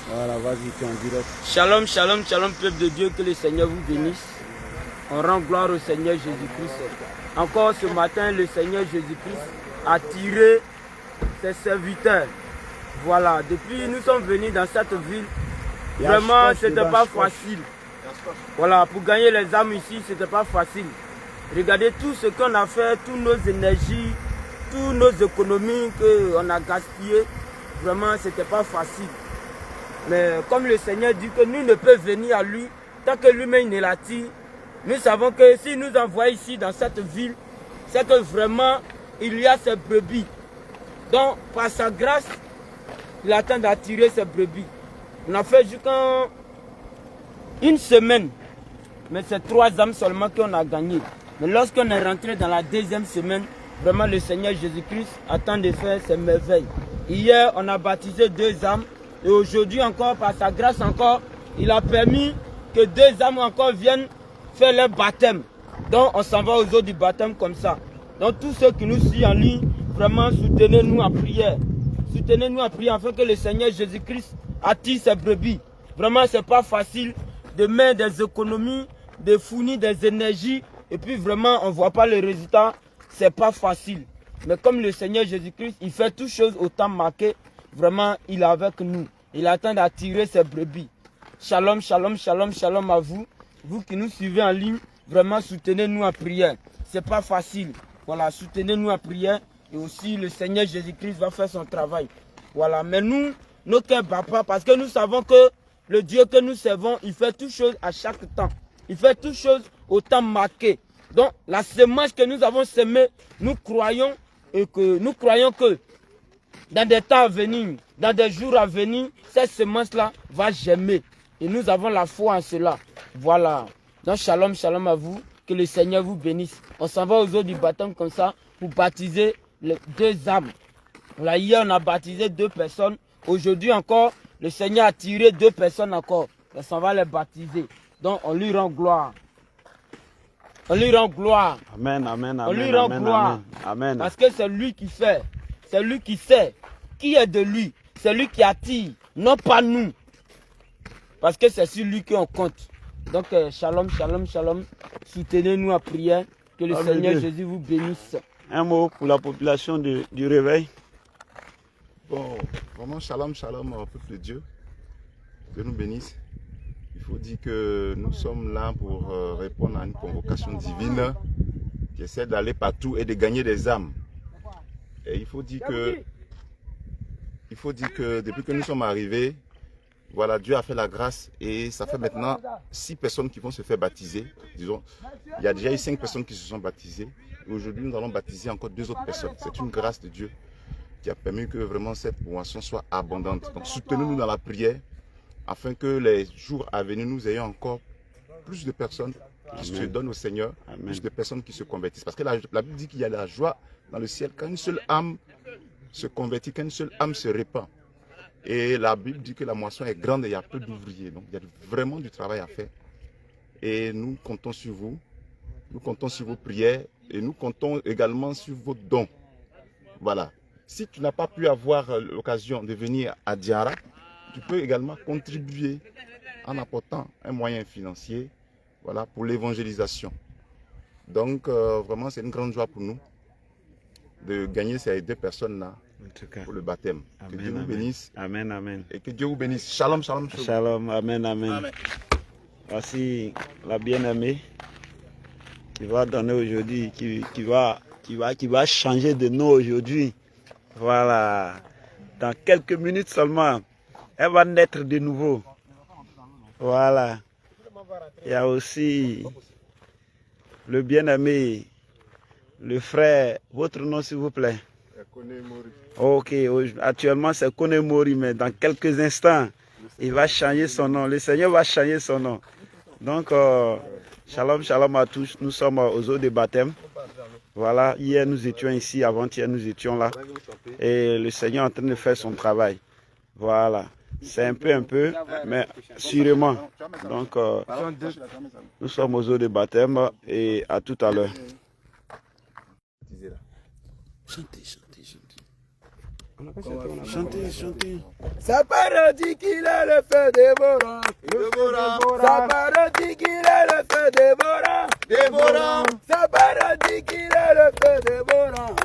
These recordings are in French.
Voilà, vas-y, tu es en direct. Shalom, shalom, shalom, peuple de Dieu, que le Seigneur vous bénisse. On rend gloire au Seigneur Jésus-Christ. Encore ce matin, le Seigneur Jésus-Christ a tiré ses serviteurs. Voilà, depuis nous sommes venus dans cette ville, vraiment, ce n'était pas facile. Voilà, pour gagner les âmes ici, ce n'était pas facile. Regardez tout ce qu'on a fait, toutes nos énergies, toutes nos économies qu'on a gaspillées. Vraiment, ce n'était pas facile. Mais comme le Seigneur dit que nous ne pouvons venir à lui, tant que lui-même ne l'attire, nous savons que s'il nous envoie ici dans cette ville, c'est que vraiment il y a ces brebis. Donc par sa grâce, il attend d'attirer ces brebis. On a fait jusqu'à une semaine, mais c'est 3 âmes seulement qu'on a gagné. Mais lorsqu'on est rentré dans la 2e semaine, vraiment le Seigneur Jésus-Christ attend de faire ses merveilles. Hier, on a baptisé 2 âmes. Et aujourd'hui encore, par sa grâce encore, il a permis que 2 âmes encore viennent faire leur baptême. Donc on s'en va aux eaux du baptême comme ça. Donc tous ceux qui nous suivent en ligne, vraiment soutenez-nous en prière. Soutenez-nous en prière afin que le Seigneur Jésus-Christ attire ses brebis. Vraiment, ce n'est pas facile de mettre des économies, de fournir des énergies. Et puis vraiment, on ne voit pas le résultat. Ce n'est pas facile. Mais comme le Seigneur Jésus-Christ, il fait toutes choses au temps marqué. Vraiment, il est avec nous. Il attend d'attirer ses brebis. Shalom, shalom, shalom, shalom à vous. Vous qui nous suivez en ligne, vraiment soutenez-nous en prière. Ce n'est pas facile. Voilà, soutenez-nous en prière. Et aussi, le Seigneur Jésus-Christ va faire son travail. Voilà, mais nous, nos cœurs ne battent pas parce que nous savons que le Dieu que nous servons, il fait toutes choses à chaque temps. Il fait toutes choses au temps marqué. Donc, la semence que nous avons semée, nous croyons que dans des temps à venir, dans des jours à venir, cette semence-là va germer. Et nous avons la foi en cela. Voilà. Donc, shalom, shalom à vous. Que le Seigneur vous bénisse. On s'en va aux eaux du baptême comme ça pour baptiser les 2 âmes. Là, hier, on a baptisé 2 personnes. Aujourd'hui encore, le Seigneur a tiré 2 personnes encore. On s'en va les baptiser. Donc, on lui rend gloire. On lui rend gloire. Amen, amen, amen. On lui rend amen, gloire. Amen, amen. Parce que c'est lui qui fait. C'est lui qui sait qui est de lui. C'est lui qui attire, non pas nous. Parce que c'est sur lui qu'on compte. Donc, shalom, shalom, shalom. Soutenez-nous en prière. Que le Seigneur Jésus vous bénisse. Un mot pour la population du réveil. Bon, vraiment, shalom, shalom au peuple de Dieu. Que nous bénisse. Il faut dire que nous sommes là pour répondre à une convocation divine qui essaie d'aller partout et de gagner des âmes. Et il faut dire que depuis que nous sommes arrivés, voilà, Dieu a fait la grâce et ça fait maintenant 6 personnes qui vont se faire baptiser. Disons, il y a déjà eu 5 personnes qui se sont baptisées. Et aujourd'hui, nous allons baptiser encore 2 autres personnes. C'est une grâce de Dieu qui a permis que vraiment cette moisson soit abondante. Donc soutenez-nous dans la prière afin que les jours à venir, nous ayons encore plus de personnes qui se donnent au Seigneur, plus de personnes qui se convertissent. Parce que la Bible dit qu'il y a la joie dans le ciel quand une seule âme se convertit, quand une seule âme se répand. Et la Bible dit que la moisson est grande et il y a peu d'ouvriers. Donc il y a vraiment du travail à faire. Et nous comptons sur vous. Nous comptons sur vos prières. Et nous comptons également sur vos dons. Voilà. Si tu n'as pas pu avoir l'occasion de venir à Diara, tu peux également contribuer en apportant un moyen financier, voilà, pour l'évangélisation. Donc vraiment c'est une grande joie pour nous de gagner ces 2 personnes-là pour le baptême. Amen, que Dieu vous amen. bénisse. Amen, amen. Et que Dieu vous bénisse. Shalom, shalom. Shalom, amen, amen. Amen. Voici la bien-aimée qui va donner aujourd'hui, qui va changer de nom aujourd'hui. Voilà. Dans quelques minutes seulement, elle va naître de nouveau. Voilà. Il y a aussi le bien-aimé, le frère. Votre nom, s'il vous plaît? Ok, actuellement c'est Kone Mori, mais dans quelques instants, il va changer son nom. Le Seigneur va changer son nom. Donc, shalom, shalom à tous. Nous sommes aux eaux de baptême. Voilà, hier nous étions ici, avant-hier nous étions là. Et le Seigneur est en train de faire son travail. Voilà, c'est un peu, mais sûrement. Donc, nous sommes aux eaux de baptême et à tout à l'heure. Chantez, chantez, chantez. Chantez, chantez. Sa parole dit qu'il est le feu dévorant. Sa parole dit qu'il est le feu dévorant. Sa parole dit qu'il est le feu dévorant.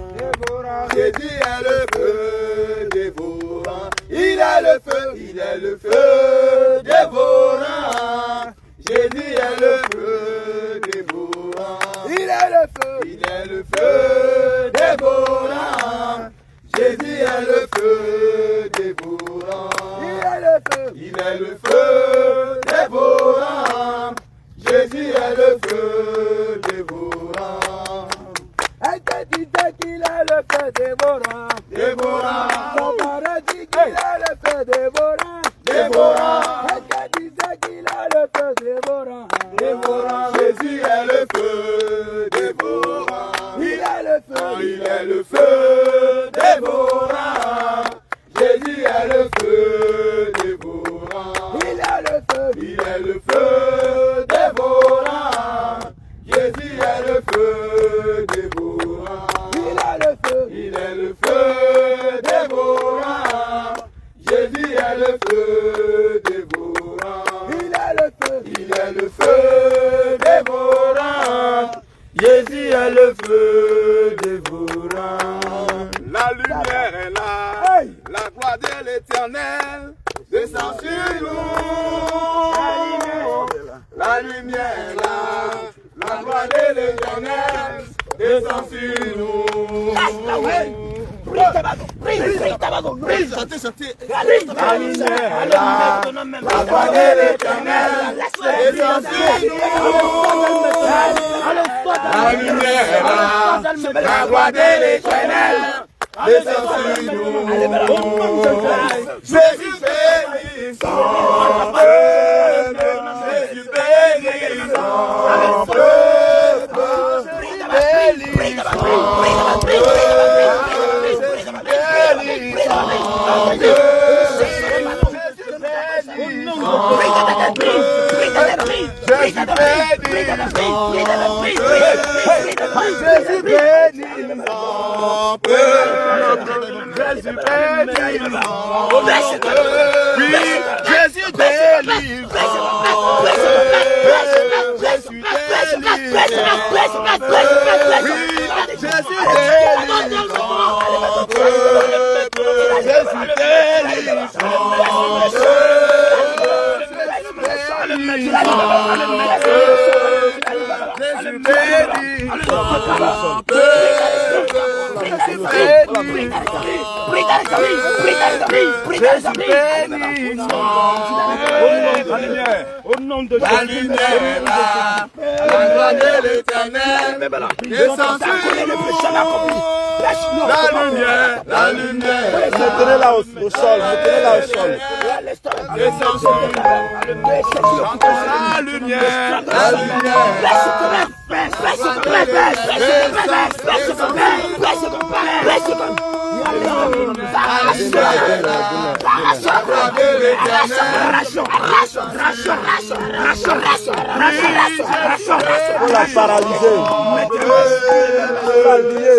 Jésus est le feu dévorant. Il est le feu, il est le feu dévorant. Jésus est le feu dévorant. Il est le feu, Il est le feu dévorant. Jésus est le feu dévorant. il est le feu, Il est le feu dévorant. Jésus est le feu dévorant. elle te disait qu'il est le feu dévorant. Dévorant. Sa parole dit qu'il est le feu dévorant. Dévorant. Elle te disait qu'il est le feu dévorant. Dévorant. Jésus est le feu dévorant. Il est le feu, Il est le feu dévorant. Jésus est le feu dévorant. il est le feu, Il est le feu dévorant. Jésus est le feu dévorant. il est le feu, Il est le feu dévorant. Jésus est le feu dévorant. il est le feu, Il est le feu dévorant. Jésus est le feu dévorant. La lumière est là. La gloire de l'Éternel descend sur nous. La lumière est là. La gloire de l'Éternel descend sur nous. Chantez, chantez. La lumière est là. La gloire de l'Éternel descend sur nous. La lumière est là. La gloire de l'Éternel descend sur nous. Jésus bénit son peuple. Jésus bénit son peuple. Bénit son peuple. Jésus bénit son peuple. Jésus bénit son peuple. Oui, Jésus bénit son peuple. Jésus bénit son peuple. Oui, Jésus bénit son peuple. Jésus bénit son peuple. Jésus bénit son Au nom de la lumière est là, la gloire de l'Éternel descend sur nous. La lumière, mettez-le là au sol, mettez-le là au sol. descend sur nous. Chantons la lumière, la On l'a paralysé. On l'a lié.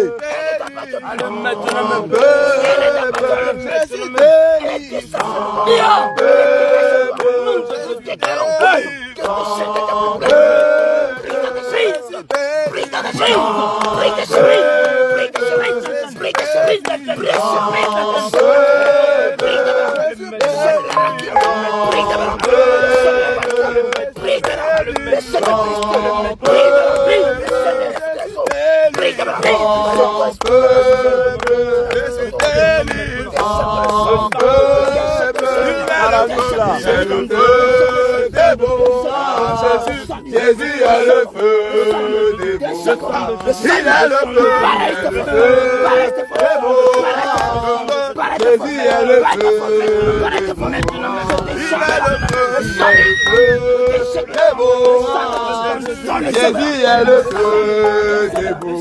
Jésus a le feu des beaux. Il a le feu des beaux. Jésus a le feu des beaux. Il a le feu des beaux. Jésus a le feu des beaux.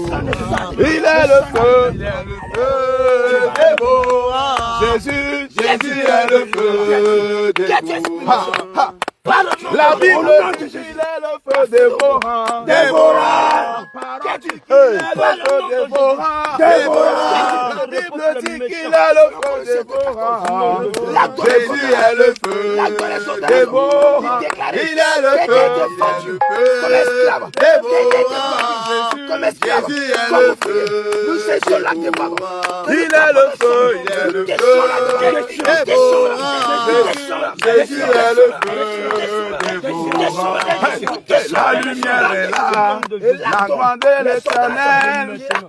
Il a le feu des beaux. Jésus a le feu des beaux. La Bible dit qu'il est le feu dévorant. Dévorant. Qu'il est le feu dévorant. Dévorant. La Bible dit qu'il est le feu dévorant. Jésus est le feu dévorant. Il est le feu comme esclave. Comme esclave. Jésus est le feu. Nous cessons la dévorant. Il est le feu. Il est le feu dévorant. Jésus est le feu. La lumière est là, la gloire de l'Éternel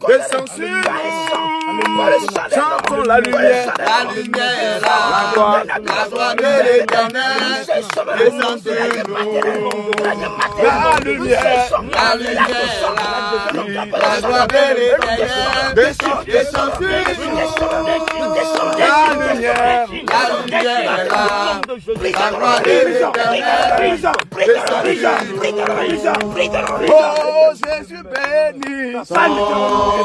descend sur nous. Chantons la lumière est là, la gloire de l'Éternel descend sur nous. La lumière est là, la gloire de l'Éternel descend sur nous. La lumière est là, la gloire de l'Éternel. Oh Jésus béni son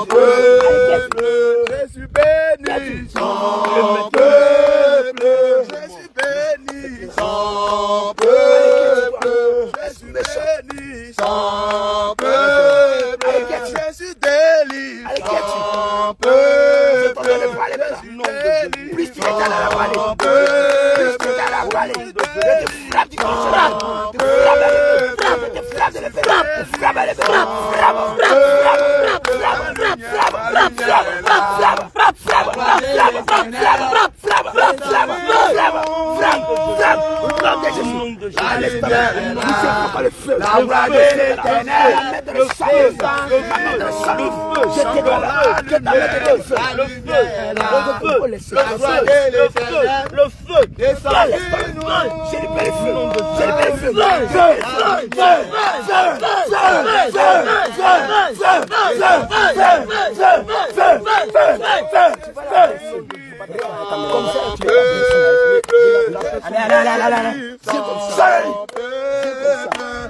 peuple, Jésus béni son peuple, Jésus béni son peuple, Jésus béni son peuple, Jésus délivre son peuple, Jésus délivre son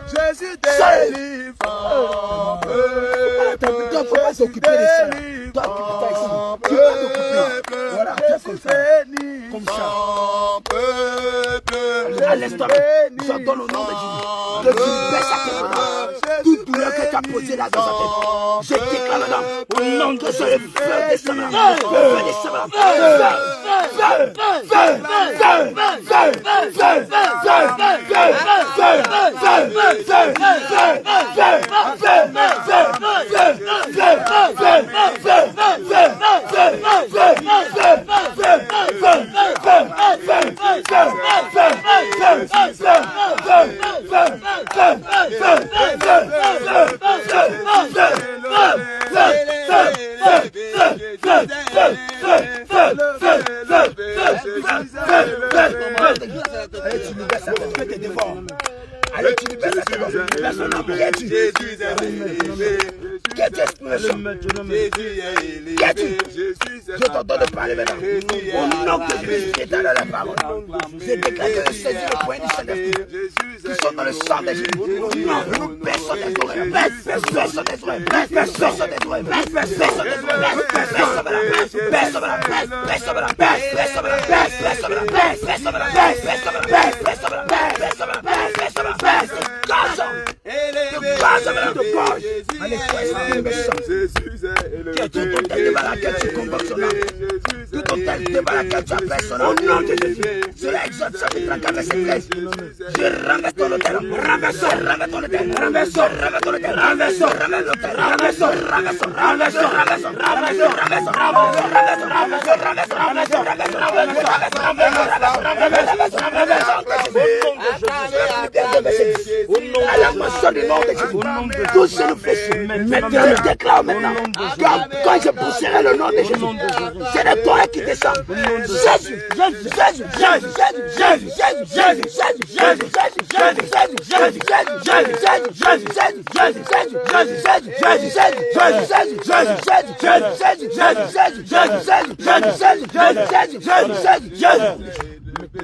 Jésus délivre. Tu ne peux pas s'occuper de ça. Tu vas t'occuper. Voilà, comme ça. À l'instant, je donne au nom de Jésus. Que tu baisses à tes mains. Toute douleur que tu as posée là dans ta tête. Je déclare maintenant. Au nom de Jésus, le feu descendra. Le feu descendra. Allez, tu libères ça, personne n'a prié. Jésus est élevé. Je t'entends de parler maintenant. Au nom de Jésus qui est dans la parole. Je déclare que je saisis le point du Saint-Esprit qui sont dans le sang de Jésus. Nous baissons des oreilles. Baissons des oreilles. Baissons des oreilles. Baissons des à la mention du nom de Jésus, tout se nous fait. Maintenant, je déclare maintenant, quand je pousserai le nom de Jésus, c'est de toi qui descend. Jésus, Jésus, Jésus, Jésus, Jésus, Jésus, Jésus, Jésus,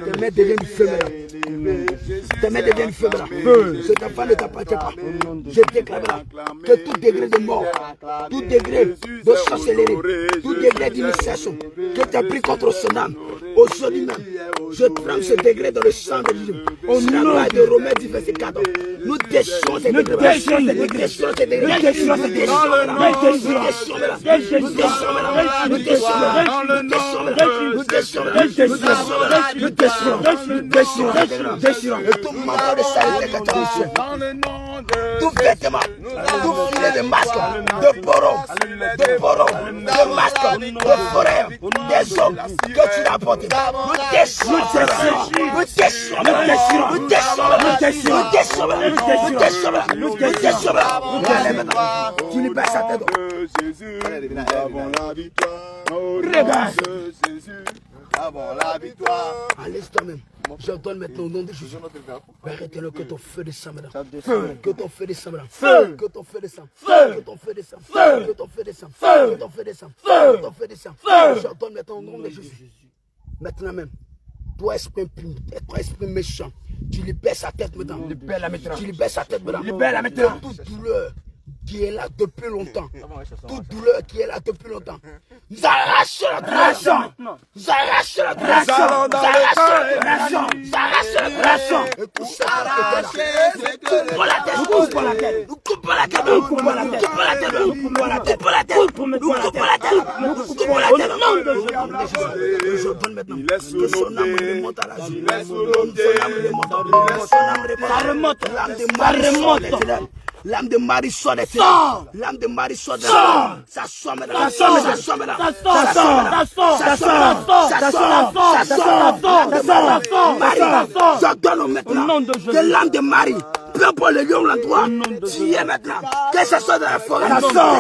Tes mains deviennent du feu maintenant. Tes mains deviennent du feu maintenant. Cet enfant ne t'appartient pas. Je déclare maintenant que tout degré de mort, tout degré de sorcellerie, tout degré d'initiation que tu as pris contre son âme, aujourd'hui même, je trempe ce degré dans le sang de Jésus. Au nom de Romains 10, verset 14. Nous déchirons ces degrés. Nous déchirons ces degrés. Nous déchirons ces degrés. Tout mandat de saleté que tu as reçu, tout vêtement, tout filet de masque, de poron, de masque, de forêt, des hommes que tu as apportés. Nous déchirons, nous déchirons, nous déchirons, nous déchirons. Tu libères sa tête. Avant la victoire. À l'instant même, j'ordonne maintenant au nom de Jésus. Arrêtez-le, que ton feu descende maintenant. Feu, que ton feu descende maintenant. Feu, que ton feu descende. Feu, que ton feu descende. Feu, que ton feu descende. Feu, que ton feu descende. Feu, que ton feu descende. J'ordonne maintenant au nom de Jésus. Maintenant même, toi esprit méchant, tu libères sa tête maintenant. Tu libères sa tête maintenant. Toute douleur qui est là depuis longtemps. Toute douleur qui est là depuis longtemps. Nous arrachons la douleur. Nous arrachons la douleur. Nous arrachons la douleur. Et tout ça, coupe la tête. Nous coupons la tête. Nous coupons la tête. Nous coupons la tête. Nous coupons la tête. Nous coupons la tête. Nous coupons la tête. Nous coupons la tête. Je donne maintenant que son âme remonte à la vie. Son âme remonte. L'âme de Marie remonte. L'âme de Marie sort des ténèbres. L'âme de Marie sort des ténèbres. Ça sort maintenant. Ça sort maintenant. Ça sort. Ça sort. Ça sort. Ça sort. Marie, j'ordonne maintenant que l'âme de Marie, peu pour le lion l'endroit, tu es maintenant. Que ça soit dans la forêt, que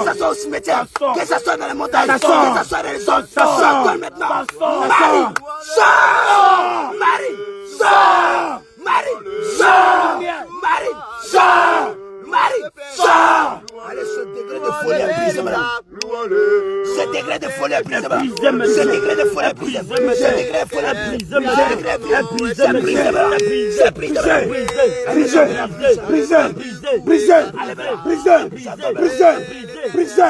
ça soit au cimetière, que ça soit dans les montagnes, que ça soit dans les zones, j'ordonne maintenant. Marie, sors. Marie, sors. Marie, sors. Marie, sors. Marie, sors. Allez, ce degré de folie est brisé maintenant. Ce degré de folie est brisé maintenant. Ce degré de folie est brisé. Ce degré de folie est brisé. Ce degré de folie est brisé. C'est brisé. Brisé. Brisé. Brisé. Brisé. Brisé.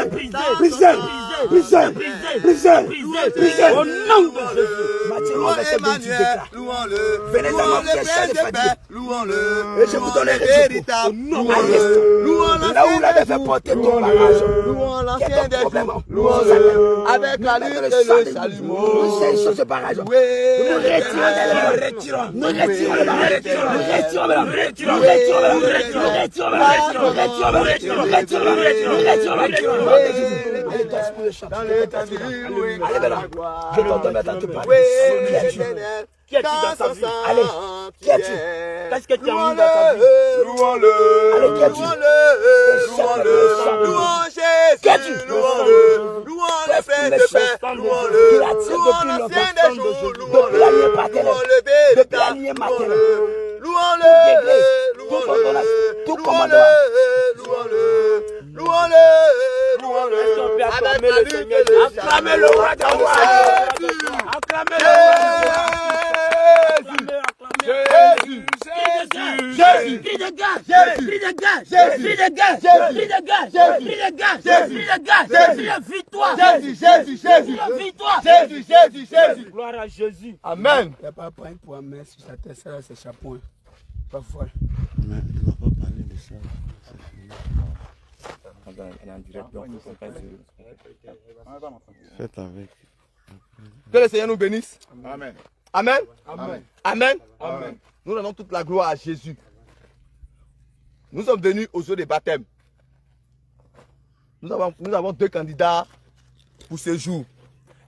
Brisé. Brisé. Brisé. Au nom de Jésus. Matthieu, verset 28 déclare. Venez dans ma pièce de fatigue. Et je vous donnerai du repos. Là où la défaite porter ton bagage. Quel est ton problème? Avec la lutte et le salut. Nous saisissons ce barrage. Nous retirons. Nous retirons le barrage. Nous retirons le barrage. Nous retirons le barrage. Nous retirons le barrage. Nous retirons le barrage. Nous retirons le barrage. Allez, toi, esprit de chant. Allez, maintenant. Je t'entends maintenant te parler. Qui es-tu dans ta vie? Allez, qui es-tu? Qu'est-ce que tu as mis dans ta vie? Louons-le. Allez, qui es-tu? Louons-le. Louons Jésus. Qui es-tu? Louons-le. Louons le frère de paix. Louons-le. Louons l'ancien des jours. Louons-le. Louons le véritable. Louons-le. Louons-le. Louons-le. Tout commandement. Louons-le. Louons-le. Louons-le. Avec la lutte et le salut. Acclamez le roi des rois. Acclamez le roi. Jésus, Jésus, Cri de gaz, cri de gaz, cri de gaz, cri de gaz, cri de gaz, cri de gaz, cri de victoire, Jésus, Jésus, Jésus, victoire, Jésus, Jésus, Jésus. Gloire à Jésus. Amen. Il n'y a pas point pour un mec sur sa tête, ça c'est chapeau. Pas folle. Mais il ne va pas parler de ça. Faites avec. Que le Seigneur nous bénisse. Amen. Amen. Amen. Amen. Amen. Nous donnons toute la gloire à Jésus. Nous sommes venus aux eaux des baptêmes. Nous avons deux candidats pour ce jour.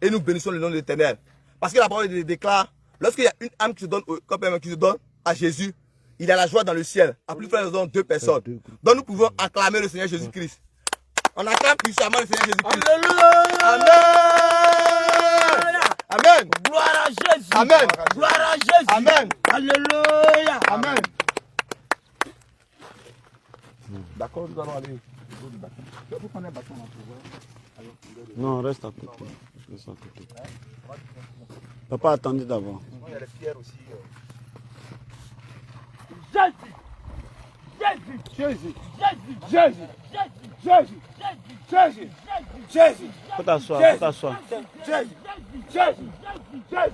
Et nous bénissons le nom de l'Éternel. Parce que la parole déclare, lorsqu'il y a une âme qui se donne à Jésus, il y a la joie dans le ciel. À plus frère, nous donnons deux personnes. Donc nous pouvons acclamer le Seigneur Jésus-Christ. On acclame puissamment le Seigneur Jésus-Christ. Amen. Amen. Gloire à Jésus. Amen. Gloire à Jésus. Amen. Alléluia. Amen. D'accord, nous allons aller. Non, reste à côté. de son côté. Papa, attendez d'abord. Il y a les pierres aussi. Jésus. Faut t'asseoir.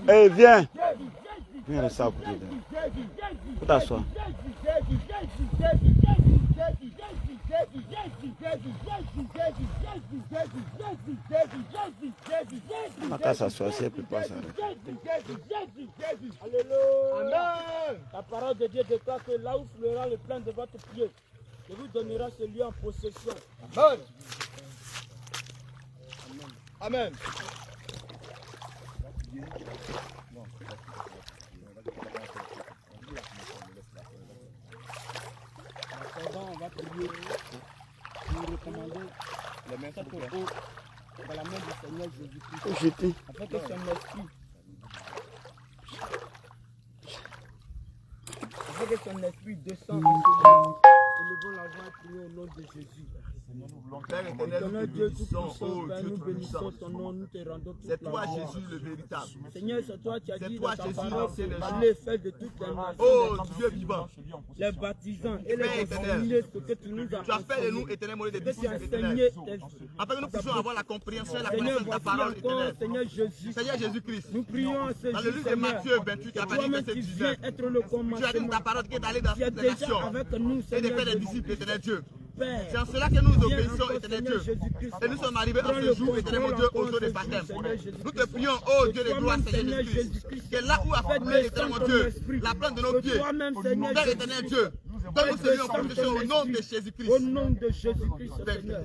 Eh, viens. Viens rester à côté d'elle. Faut t'asseoir. On n'a qu'à s'asseoir si elle ne peut pas s'arrêter. Amen. La parole de Dieu déclare que là où fleura le plein de votre pied, je vous donnera ce lieu en possession. Amen. Amen. On va prier pour recommander cette eau dans la main du Seigneur Jésus-Christ. Afin que son esprit, descende en nous. Élevons la voix et prions au nom de Jésus. Père éternel, Seigneur Dieu tout-puissant, Père, nous bénissons ton nom, nous te rendons toute la c'est toi gloire. Jésus le véritable. Seigneur, c'est toi qui as C'est dit toi, dans ta Jésus, parole, c'est le allez faire de toutes les nations, Oh Dieu vivant, les baptisants et Père les éternel, enseigner ce que tu nous as tu as fait de nous enseigné. éternel modèle de Que tu as disciples enseigné éternels. Afin que nous puissions avoir la compréhension et la Seigneur, connaissance de ta voici parole encore, éternelle. Seigneur Jésus. Seigneur Jésus-Christ, Nous prions à ce dans le jour, livre de Seigneur. Matthieu 28, à partir du Toi-même verset qui 19, viens être le tu as dit commencement. ta parole qui est d'aller dans Tu es toutes les déjà nations avec nous, et de Seigneur faire des Jésus. disciples, éternel Dieu. Père, C'est en cela que nous viens obéissons, encore, éternel Seigneur Dieu. Jésus-Christ. Et nous sommes arrivés Prends en le ce jour, éternel mon contrôle Dieu, au encore jour de ce baptême. jour, Seigneur Jésus-Christ. Nous te prions, oh Dieu de gloire, Toi-même, Seigneur Seigneur Jésus-Christ, que là où a fait Dieu, éternel mon Dieu, la plante de nos Que pieds, toi-même, Seigneur Père Jésus-Christ. éternel Dieu, donne-nous ce lieu en possession au nom de Au Jésus-Christ. nom de Jésus-Christ, Seigneur.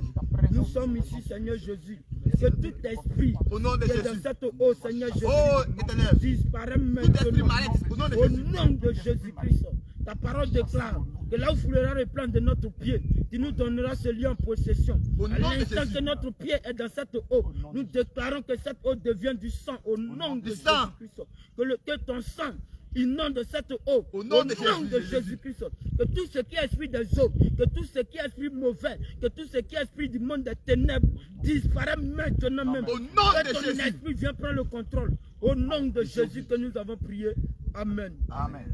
Nous sommes ici, Seigneur Jésus. Que tout esprit Au nom de qui est dans Jésus. cette eau, Seigneur Jésus, Oh éternel, disparaît tout esprit maintenant. malade, au nom de Au Jésus. nom de Jésus-Christ. Ta parole déclare que là où foulera le plan de notre pied, tu nous donneras ce lieu en possession. Au À nom de l'instant Jésus. que notre pied est dans cette eau, nous déclarons que cette eau devient du sang au nom de Du sang. Jésus-Christ. Que ton sang inonde cette eau Au nom de Jésus. Jésus-Christ. Que tout ce qui est esprit des eaux, que tout ce qui est esprit mauvais, que tout ce qui est esprit du monde des ténèbres disparaît maintenant même. Au nom Que de ton Jésus. esprit vienne prendre le contrôle. Au nom de Jésus que nous avons prié. Amen. Amen.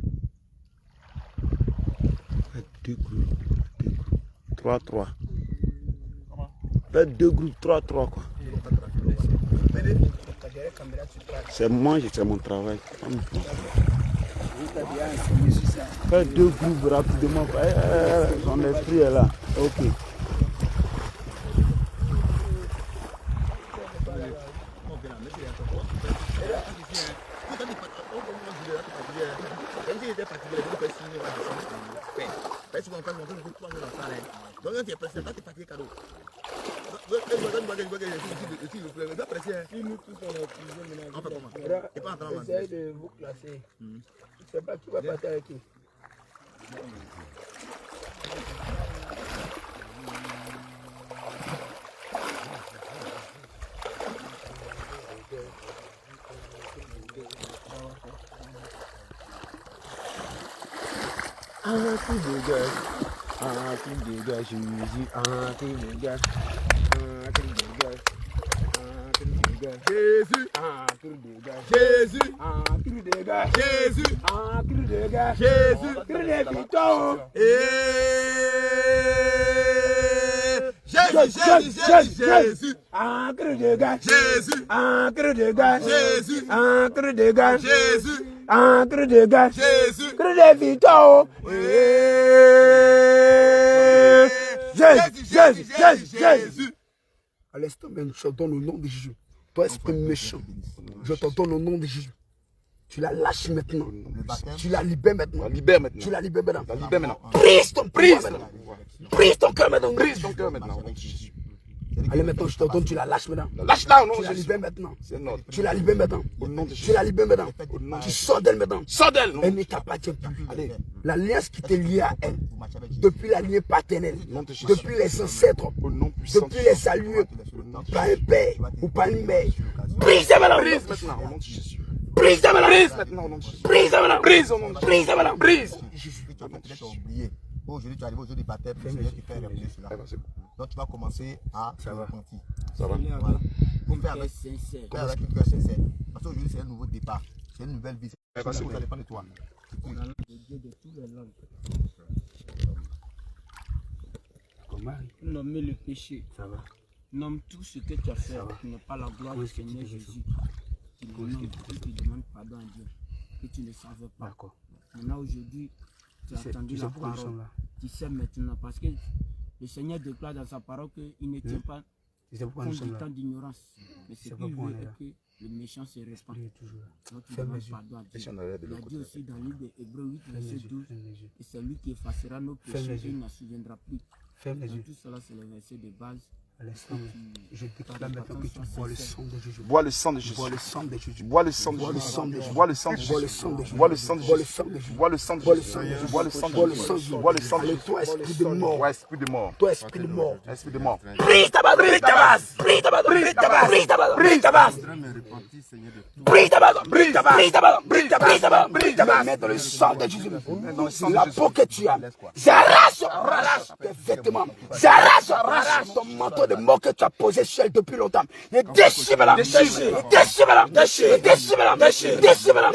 Deux groupes. 3-3. Faites deux groupes, 3-3 quoi. C'est moi, c'est mon travail. Faites deux groupes rapidement. Son esprit est là. Ok. Essayez de vous classer. Je ne sais pas qui va partir avec qui. Qui dégage, Jésus, qui dégage, qui dégage, qui dégage, Jésus, qui dégage, Jésus, qui dégage, Jésus, qui dégage, Jésus. qui dégage, Jésus, Jésus, qui dégage, Jésus, qui dégage, Jésus, qui dégage, Jésus, qui dégage, Jésus, Jésus. À l'instant même, je te donne au nom de Jésus. Toi, esprit méchant, je te donne au nom de Jésus. Tu la lâches maintenant. Tu la libères maintenant. Libère maintenant. Tu la libères maintenant. Libère maintenant. Brise ton cœur maintenant. Brise ton cœur maintenant. Brise ton cœur maintenant. Allez, maintenant, je te donne, tu la lâches maintenant. Lâche-la au nom Tu de la Jésus. libères maintenant. C'est notre. Tu la libères maintenant. Au nom de Tu Jésus. la libères maintenant. Au nom de Tu Jésus. sors d'elle maintenant. Sors d'elle. Elle ne t'appartient plus. Allez. L'alliance qui t'est liée à elle, depuis la lignée paternelle, nom de Jésus. depuis les ancêtres, Au nom puissant. depuis les saluts, par un père ou par une mère, brise maintenant. Brise maintenant au nom de Jésus. Brise maintenant. Brise maintenant au nom de Jésus. Brise maintenant. Brise au nom de Jésus. Brise maintenant. Brise. Tu as peut-être oublié. Aujourd'hui, tu arrives au jour du baptême, le Seigneur qui fait revenir cela. Ah, bah, c'est bon. Donc, tu vas commencer à te repentir. Ça va. Voilà. Comme faire avec sincère. Faire avec un cœur sincère. Parce qu'aujourd'hui, c'est un nouveau départ. C'est une nouvelle vie. Ça dépend de toi. Le Dieu de tous les langues. Nommer le péché. Ça va. Nomme tout ce que tu as fait qui n'est pas la gloire du Seigneur Jésus. Tu le nommes et tu demandes pardon à Dieu. Que tu ne savais pas. D'accord. Maintenant aujourd'hui, tu as entendu la parole. Tu sais maintenant parce que le Seigneur déclare dans sa parole qu'il ne tient pas compte du temps d'ignorance. Mais ce qu'il veut est que le méchant se répand. Donc tu demandes pardon à Dieu. Il a dit aussi dans le livre d'Hébreux 8, verset 12, et c'est lui qui effacera nos péchés et il ne se souviendra plus. Donc tout cela c'est le verset de base. À l'instant, je déclare maintenant que tu bois le sang de Jésus. Bois le sang de Jésus. Bois le sang de Jésus. Bois le sang de Bois le Jésus. sang de Jésus. Bois le sang de Bois le Jésus. sang de Jésus. Bois le sang de Bois le Jésus. sang de Jésus. Bois le sang de Bois le Jésus. sang de Jésus. Bois le sang de Bois le Jésus. sang de Jésus. Bois le sang de Allez, Jésus. toi, esprit de mort. Ouais, esprit de mort. Toi, esprit de mort. Esprit de mort. Brise ta base. Brise ta base. Brise ta base. Brise ta base. Brise ta base. Brise ta base. Brise ta base. Brise ta base. Brise ta base. Brise ta base. Brise ta base. Brise ta base. Mets dans le sang de Jésus. La peau que tu as. J'arrache tes vêtements. J'arrache ton manteau de mort que tu as posé sur elle depuis longtemps. Et déchire-la. Déchire-la. Déchire-la. Déchire-la.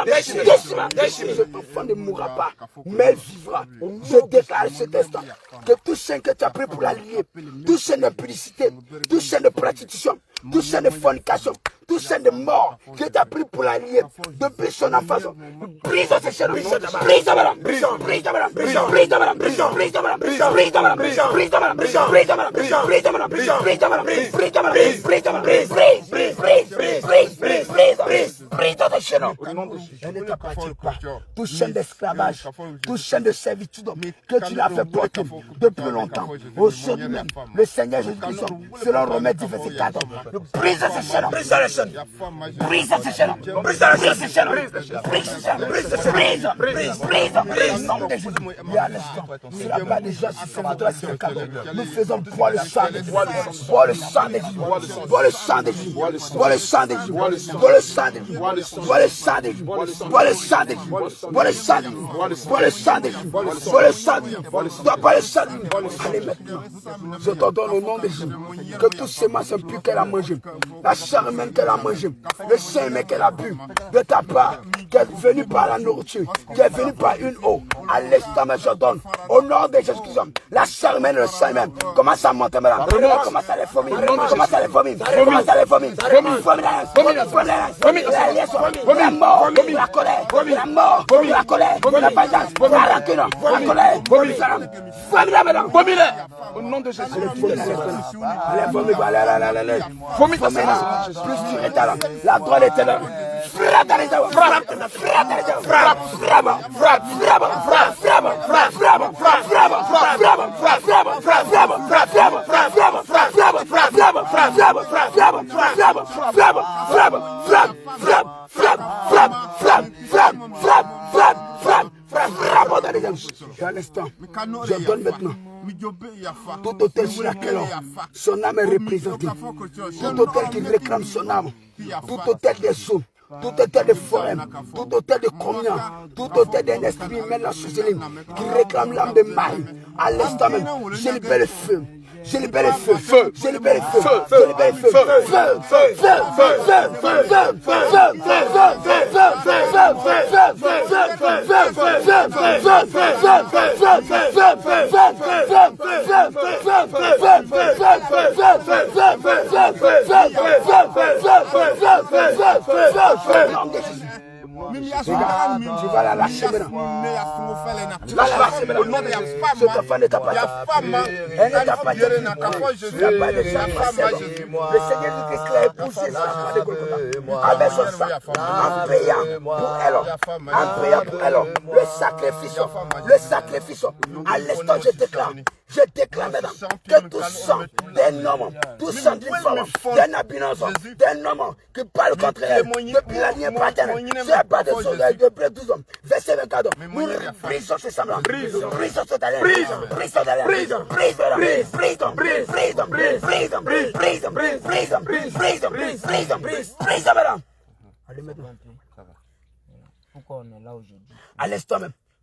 Déchire-la. Cet enfant ne mourra pas, mais elle vivra. Je déclare cet instant que tout ce que tu as pris pour la lier, tout ce de publicité, tout ce de prostitution, tout ce de fornication, tout ce de mort que tu as pris pour la lier depuis son enfance, brise ce chaîne, brise ta brise, brise ta brise, brise ta brise, brise ta brise, brise ta brise, brise ta brise, brise ta brise, brise ta brise, brise ta brise, brise ta brise, brise ta brise, brise ta brise, brise ta brise, brise ta chaîne. Elle ne t'appartient pas. Tout chaîne d'esclavage, tout chaîne de servitude que tu l'as fait porter depuis longtemps. Aujourd'hui même, le Seigneur Jésus-Christ, selon Romains 10, verset 4, brise ce chaîne, brise ce chaîne, brise ce chaîne, brise ce chaîne, brise ce chaîne, brise ce chaîne, brise, nom de Jésus. Et à l'instant, si la part des gens si c'est notre cadeau, nous faisons boire le sang de Jésus, boire le sang de Jésus, boire le sang de Jésus, boire le sang de Jésus, boire le sang de Jésus, boire le sang de Jésus, boire le sang de Jésus, boire le sang de Jésus, boire le sang de Jésus, boire le sang de Jésus, boire le sang de Jésus. Allez maintenant, je te donne au nom de Jésus que toutes ces masses impures qu'elle a mangées, la chair humaine qu'elle a mangée, le sang humain qu'elle a bu de ta part, qui est venu par la nourriture, qui est venu par une eau, à l'instant même je donne au nom de Jésus-Christ, la chair humaine et le sang humain commence à monter maintenant, commence à les vomir, commence à les vomir, commence à les vomir, la mort, la colère, la mort, la colère, la vengeance, la rancune, la colère, vomir maintenant, vomir au nom de Jésus. Allez, vomir, allez, vomir maintenant, plus tu es talent, la droite est talent. Frappe, à l'instant, je donne maintenant tout hôtel sur laquelle son âme est représentée, tout hôtel qui réclame son âme, tout hôtel des eaux, tout hôtel de forêt, tout hôtel de communion, tout hôtel d'un esprit humain dans ce zélim qui réclame l'âme de Marie. À l'instant même, je libère le feu. Je libère le feu, feu, je libère le feu, je libère le feu, tu vas la lâcher maintenant. Tu vas la lâcher maintenant. Cette enfant ne t'appartient pas. Elle ne t'appartient pas. Tu n'as pas déjà passé. Le Seigneur Jésus-Christ l'a épousé sur la croix de Golgotha avec son sang, en payant pour elle. En payant pour elle. Le sacrifice. À l'instant, je déclare maintenant que tout sang d'un homme, tout sang d'une femme, d'un abinance, d'un homme qui parle contre elle, depuis la lignée paternelle, c'est pas de son de 12 hommes, verset 24, nous brisons ce sang-là, brisons ce talent, brisons talent, brise maintenant. Allez maintenant. Pourquoi on est là aujourd'hui? À l'instant même,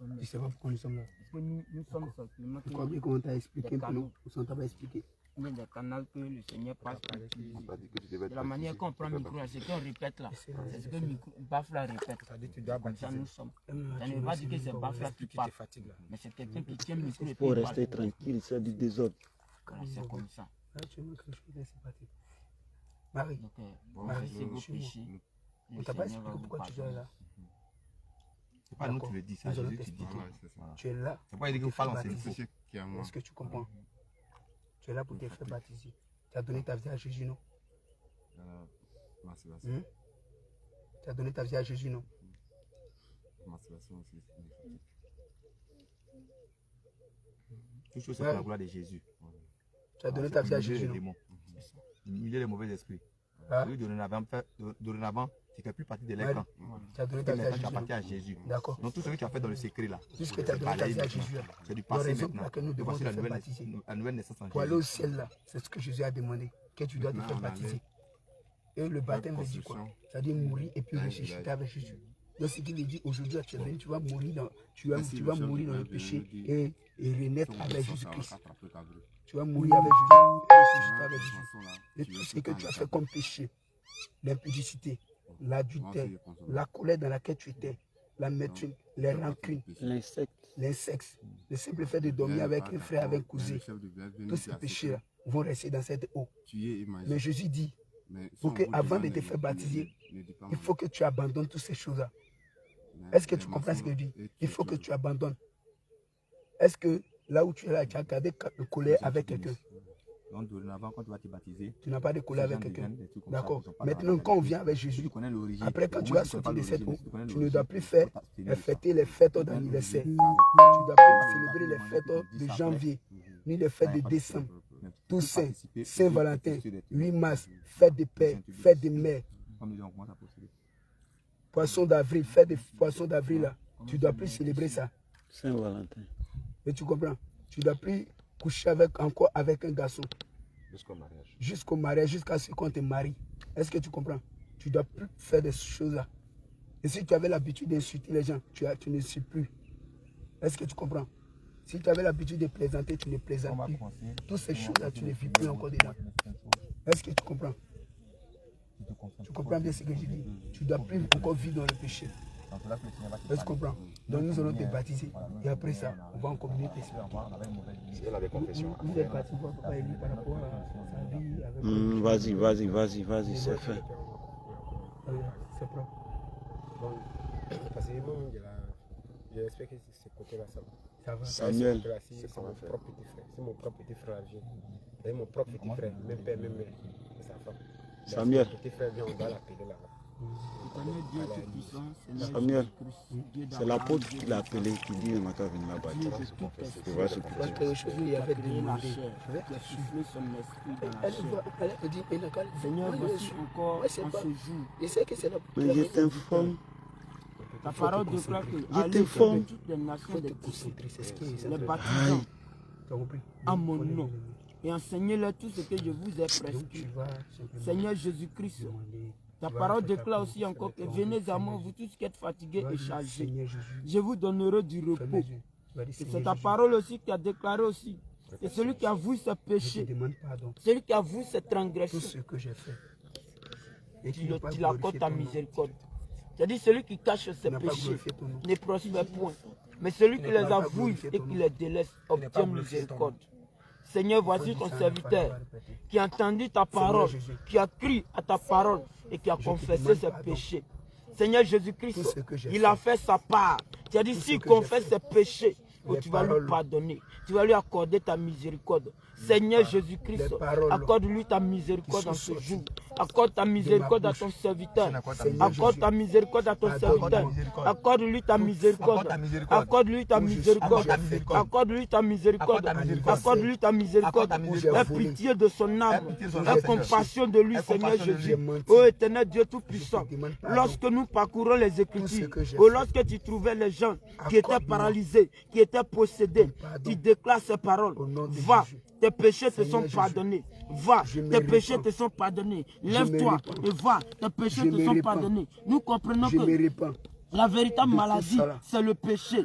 sommes là. Tu sais pas pourquoi nous sommes là. Parce que nous sommes simplement Tu crois bien qu'on t'a expliqué un peu, non? On t'a pas expliqué. Il y a des canaux que le Seigneur passe par utiliser. On t'a dit que tu devais être De la manière qu'on prend le micro, là, c'est qu'on répète là. C'est ce que Bafla répète. Comme ça, nous sommes. Ça ne veut pas dire que c'est Bafla qui parle. Mais c'est quelqu'un qui tient le micro et Pour puis rester tranquille, c'est du désordre. c'est comme ça. Là, tu veux que je te laisse partir. Marie, Donc, confessez vos péchés. on Le t'a pas Seigneur va expliqué vous pourquoi tu es pardonner. là. C'est pas nous qui le dis, c'est Nous allons Jésus qui dit. t'expliquer. Tu es là. C'est pas il dit que parle en baptiser. sécret qui est à moi. Est-ce que tu comprends? Tu es là pour te faire baptiser. Tu as donné ta vie à Jésus, non? Masturbation. Tu as donné ta vie à Jésus, non? Masturbation aussi. Toute chose c'est pour la gloire de Jésus. Tu as donné ta vie à Jésus, les non? démons. Il est les mauvais esprits. Ah. Celui dorénavant, c'est que plus partie de Ouais. l'écran. Tu as donné Et ta vie à maintenant, tu Jésus, appartiens à non? Jésus. D'accord. Donc tout ce que tu as fait dans le secret là, Puisque tu as donné ta vie à Jésus, c'est du la passé raison pour maintenant. laquelle nous Et devons voici te la faire nouvelle, baptiser. la nouvelle naissance en Pour aller au Jésus. ciel là, c'est ce que Jésus a demandé, que tu dois te faire baptiser. Et le baptême veut dire quoi? C'est-à-dire mourir et puis ressusciter avec Jésus. Donc ce qui veut dire aujourd'hui tu es venu, tu vas mourir dans, tu vas mourir dans le péché et renaître avec Jésus-Christ. Tu vas mourir avec Jésus et ressusciter avec Jésus. Et tout ce que tu as fait comme péché, l'impudicité, l'adultère, la colère dans laquelle tu étais, la méthune, les rancunes, l'insecte, le simple fait de dormir avec un frère, avec un cousin, tous ces péchés-là vont rester dans cette eau. Mais Jésus dit, pour que avant de te faire baptiser, il faut que tu abandonnes toutes ces choses-là. Est-ce que tu comprends ce que je dis? Il faut que tu abandonnes. Est-ce que là où tu es là, tu as gardé de colère avec quelqu'un? Donc dorénavant, quand tu vas te baptiser, tu n'as pas de colère avec quelqu'un. D'accord. Maintenant, Maintenant, quand on vient avec Jésus, après quand tu vas sortir de cette eau, tu ne dois plus faire fêter les fêtes d'anniversaire. Tu ne dois plus célébrer les fêtes de janvier, ni les fêtes de décembre. Toussaint, Saint-Valentin, 8 mars, fête de père, fête de mère. Poisson d'avril, fête de poisson d'avril là. Tu ne dois plus célébrer ça. Saint-Valentin. Et tu comprends? Tu ne dois plus coucher encore avec un garçon. Jusqu'au mariage, jusqu'à ce qu'on te marie. Est-ce que tu comprends? Tu ne dois plus faire des choses là. Et si tu avais l'habitude d'insulter les gens, tu ne suis plus. Est-ce que tu comprends? Si tu avais l'habitude de plaisanter, tu ne plaisantes plus. Toutes ces choses-là, tu ne vis plus encore dedans. Est-ce que tu comprends? Tu comprends bien ce que je dis? Tu ne dois plus encore vivre dans le péché. Est-ce que tu comprends? Donc nous allons te baptiser. Et après ça, on va en communauté. C'est la déconfession. Vous êtes baptisé par Élie par rapport à sa vie avec... Vas-y, c'est fait. C'est propre. Bon, parce que bon, j'espère que ce côté-là, ça va. Samuel. C'est mon propre petit frère. C'est mon propre petit frère. C'est mon propre petit frère. Même père, même mère. C'est sa femme. Samuel. Mon petit frère vient, on doit l'appeler là-bas. Samuel, c'est l'apôtre qui l'a appelé, qui dit on n'a qu'à venir là-bas. Tu vois ce Parce petit. que je lui avais demandé. qui a soufflé son esprit dans la Elle chair. te dit, Seigneur, voici encore en ce jour. Je sais que c'est la Mais je t'informe. Ta parole déclare que Je allez t'informe. dans toutes les nations des concentrer, c'est ce qui est. les baptisants Tu as compris? en mon nom et enseignez-leur tout ce que je vous ai Donc tu prescrit. vas simplement Seigneur Jésus-Christ, demander. ta parole déclare aussi encore que venez à moi, vous tous qui êtes fatigués et chargés. Seigneur Jésus, Je vous donnerai du ferme repos. les yeux. Tu vas dire, Et c'est Seigneur ta Jésus, parole aussi qui a déclaré aussi. Et celui qui avoue ses je te péchés, demande pardon. celui qui avoue ses Tout transgressions, ce que j'ai fait. Et tu qui n'a pas l'accordes glorifié ta ton nom. miséricorde. C'est-à-dire celui qui cache ses Tu n'as pas péchés glorifié ton nom. ne prospère point. Mais celui qui Tu les n'as pas avoue glorifié et ton qui nom. les délaisse n'as pas obtient glorifié ton miséricorde. nom. Seigneur, voici ton serviteur qui a entendu ta parole, Jésus. qui a crié à ta parole et qui a te confessé demande ses pardon. péchés. Seigneur Jésus-Christ, Tout ce que j'ai il fait. a fait sa part. Tu as dit, Tout ce s'il que j'ai confesse fait. ses péchés, Les tu vas lui paroles. pardonner. Tu vas lui accorder ta miséricorde. Seigneur Jésus-Christ, Les paroles accorde-lui ta miséricorde qui en sont ce sorties jour. Accorde ta miséricorde à bouche. ton serviteur. Seigneur Accorde ta Jésus. miséricorde à ton Pardonne-moi. serviteur. Accorde-lui ta miséricorde. Accorde-lui ta miséricorde. Accorde-lui ta miséricorde. Accorde-lui ta miséricorde. Aie pitié de son âme. Aie compassion de lui, Seigneur Jésus. Ô éternel Dieu Tout-Puissant, lorsque nous parcourons les Écritures, ou lorsque tu trouvais les gens qui étaient paralysés, qui étaient possédés, tu déclares ces paroles. Va, tes péchés te sont pardonnés. Va, tes péchés te sont pardonnés. Lève-toi et va, tes péchés te sont pardonnés. Nous comprenons Je me que répands. la véritable maladie, cela. c'est le péché.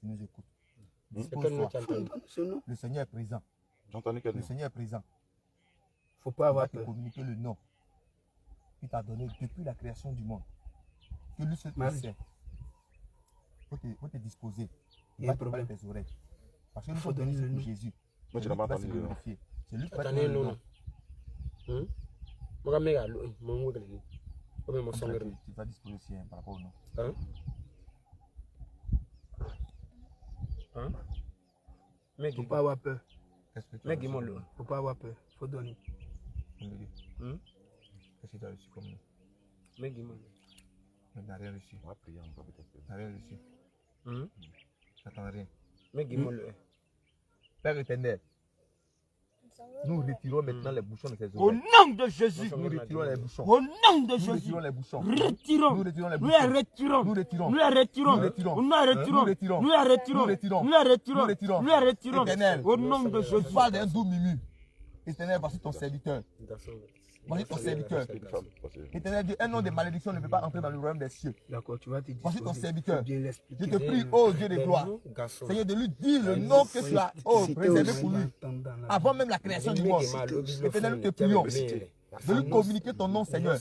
tu nous écoutes. C'est quel nom tu as entendu? Le Seigneur est présent. J'entendais quel Le nom? Seigneur est présent. Faut pas Il avoir va te peur. communiquer le nom qu'il t'a donné depuis la création du monde. Que lui seul Marie. sait. Faut te disposer. Il y a un Va te problème. tes oreilles. Parce que nous Faut sommes donner venus le pour nom. Jésus. Moi, je C'est n'ai pas lui qui va se entendu le nom. glorifier. C'est lui qui va te Attendez, donner le non, nom. Moi, je vais mon Comme ça, tu vas disposer aussi hein, par rapport au nom. Hein? Hein? Mais Faut pas avoir peur. Qu'est-ce que tu as mais reçu dis-moi comme le. nom? Faut pas avoir peur. Faut donner. Qu'est-ce que tu as reçu comme nom? Mais dis-moi Tu n'as rien reçu. On va prier encore peut-être. Tu n'as rien reçu. le. Tu n'attends rien. Mais dis-moi le. Père éternel, nous retirons maintenant les bouchons de tes Au oreilles. nom de Jésus. Nous retirons les bouchons. Au nom de Nous Jésus. retirons les bouchons. Retirons. Nous retirons les Nous les bouchons. retirons. Nous retirons. Nous les retirons. Nous retirons. Nous les retirons. Nous retirons. Nous les retirons. Nous retirons. Nous les retirons. Nous retirons. Nous les retirons. Éternel. Au nom de Jésus. Parle d'un doux Mimu. Éternel, voici ton serviteur. Voici ton serviteur. Éternel Dieu, un nom de malédiction ne peut pas entrer dans le royaume des cieux. D'accord, tu vas te dire. Voici ton serviteur. Bien Je l'expliquer. te prie, ô Dieu de gloire, Seigneur, de lui dire le nom que tu as réservé pour lui. Avant même la création du monde. Éternel, nous te prions de lui communiquer ton nom, Seigneur.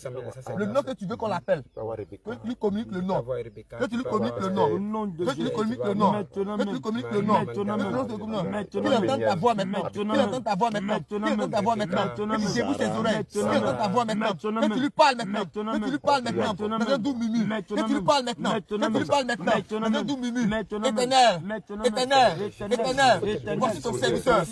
Le nom que tu veux qu'on l'appelle. Que tu lui communiques le nom. Que tu lui communiques le nom. Au nom de Que tu lui Jésus. communiques le nom. Maintenant Que tu lui communiques le nom. Qu'il entende ta voix maintenant. Qu'il entende ta voix maintenant. Qu'il entende ta voix maintenant. Que tu débouches tes oreilles. Qu'il entende ta voix maintenant. Que tu lui parles maintenant. Que tu lui parles maintenant. Dans un doux Mimu. Que tu lui parles maintenant. Que tu lui parles maintenant. Dans un doux Mimu. Éternel. Éternel. Éternel. Voici ton serviteur.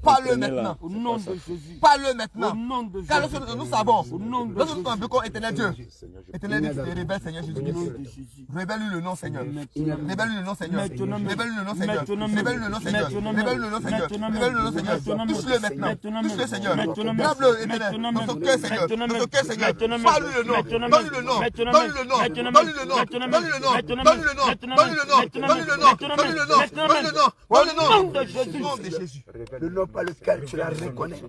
Parle-le maintenant. Au nom de Jésus. Parle-le Au maintenant. nom de Car Jésus. lorsque nous savons, nom de lorsque nous sommes comme éternel Dieu, Seigneur, je éternel Dieu, tu te révèles, Seigneur Jésus-Christ. Révèle-lui le nom, Seigneur. Révèle-lui le nom, Seigneur. Révèle-lui le nom, Seigneur. Révèle-lui le nom, Seigneur. Révèle-lui le nom, Seigneur. Révèle-lui le nom, Seigneur. Touche-le maintenant. Touche-le, Seigneur. Grave-le, éternel. Dans son cœur, Seigneur. Dans son cœur, Seigneur. Parle-lui le nom. Donne-lui le nom. Donne-lui le nom. Donne-lui le nom. Donne-lui le nom. Donne-lui le nom. Donne-lui le nom. Donne-lui le nom. Donne-lui le nom. Donne-lui le nom. Donne-lui le nom. Au nom de Jésus. Au nom de Jésus. Le nom par lequel tu la reconnais.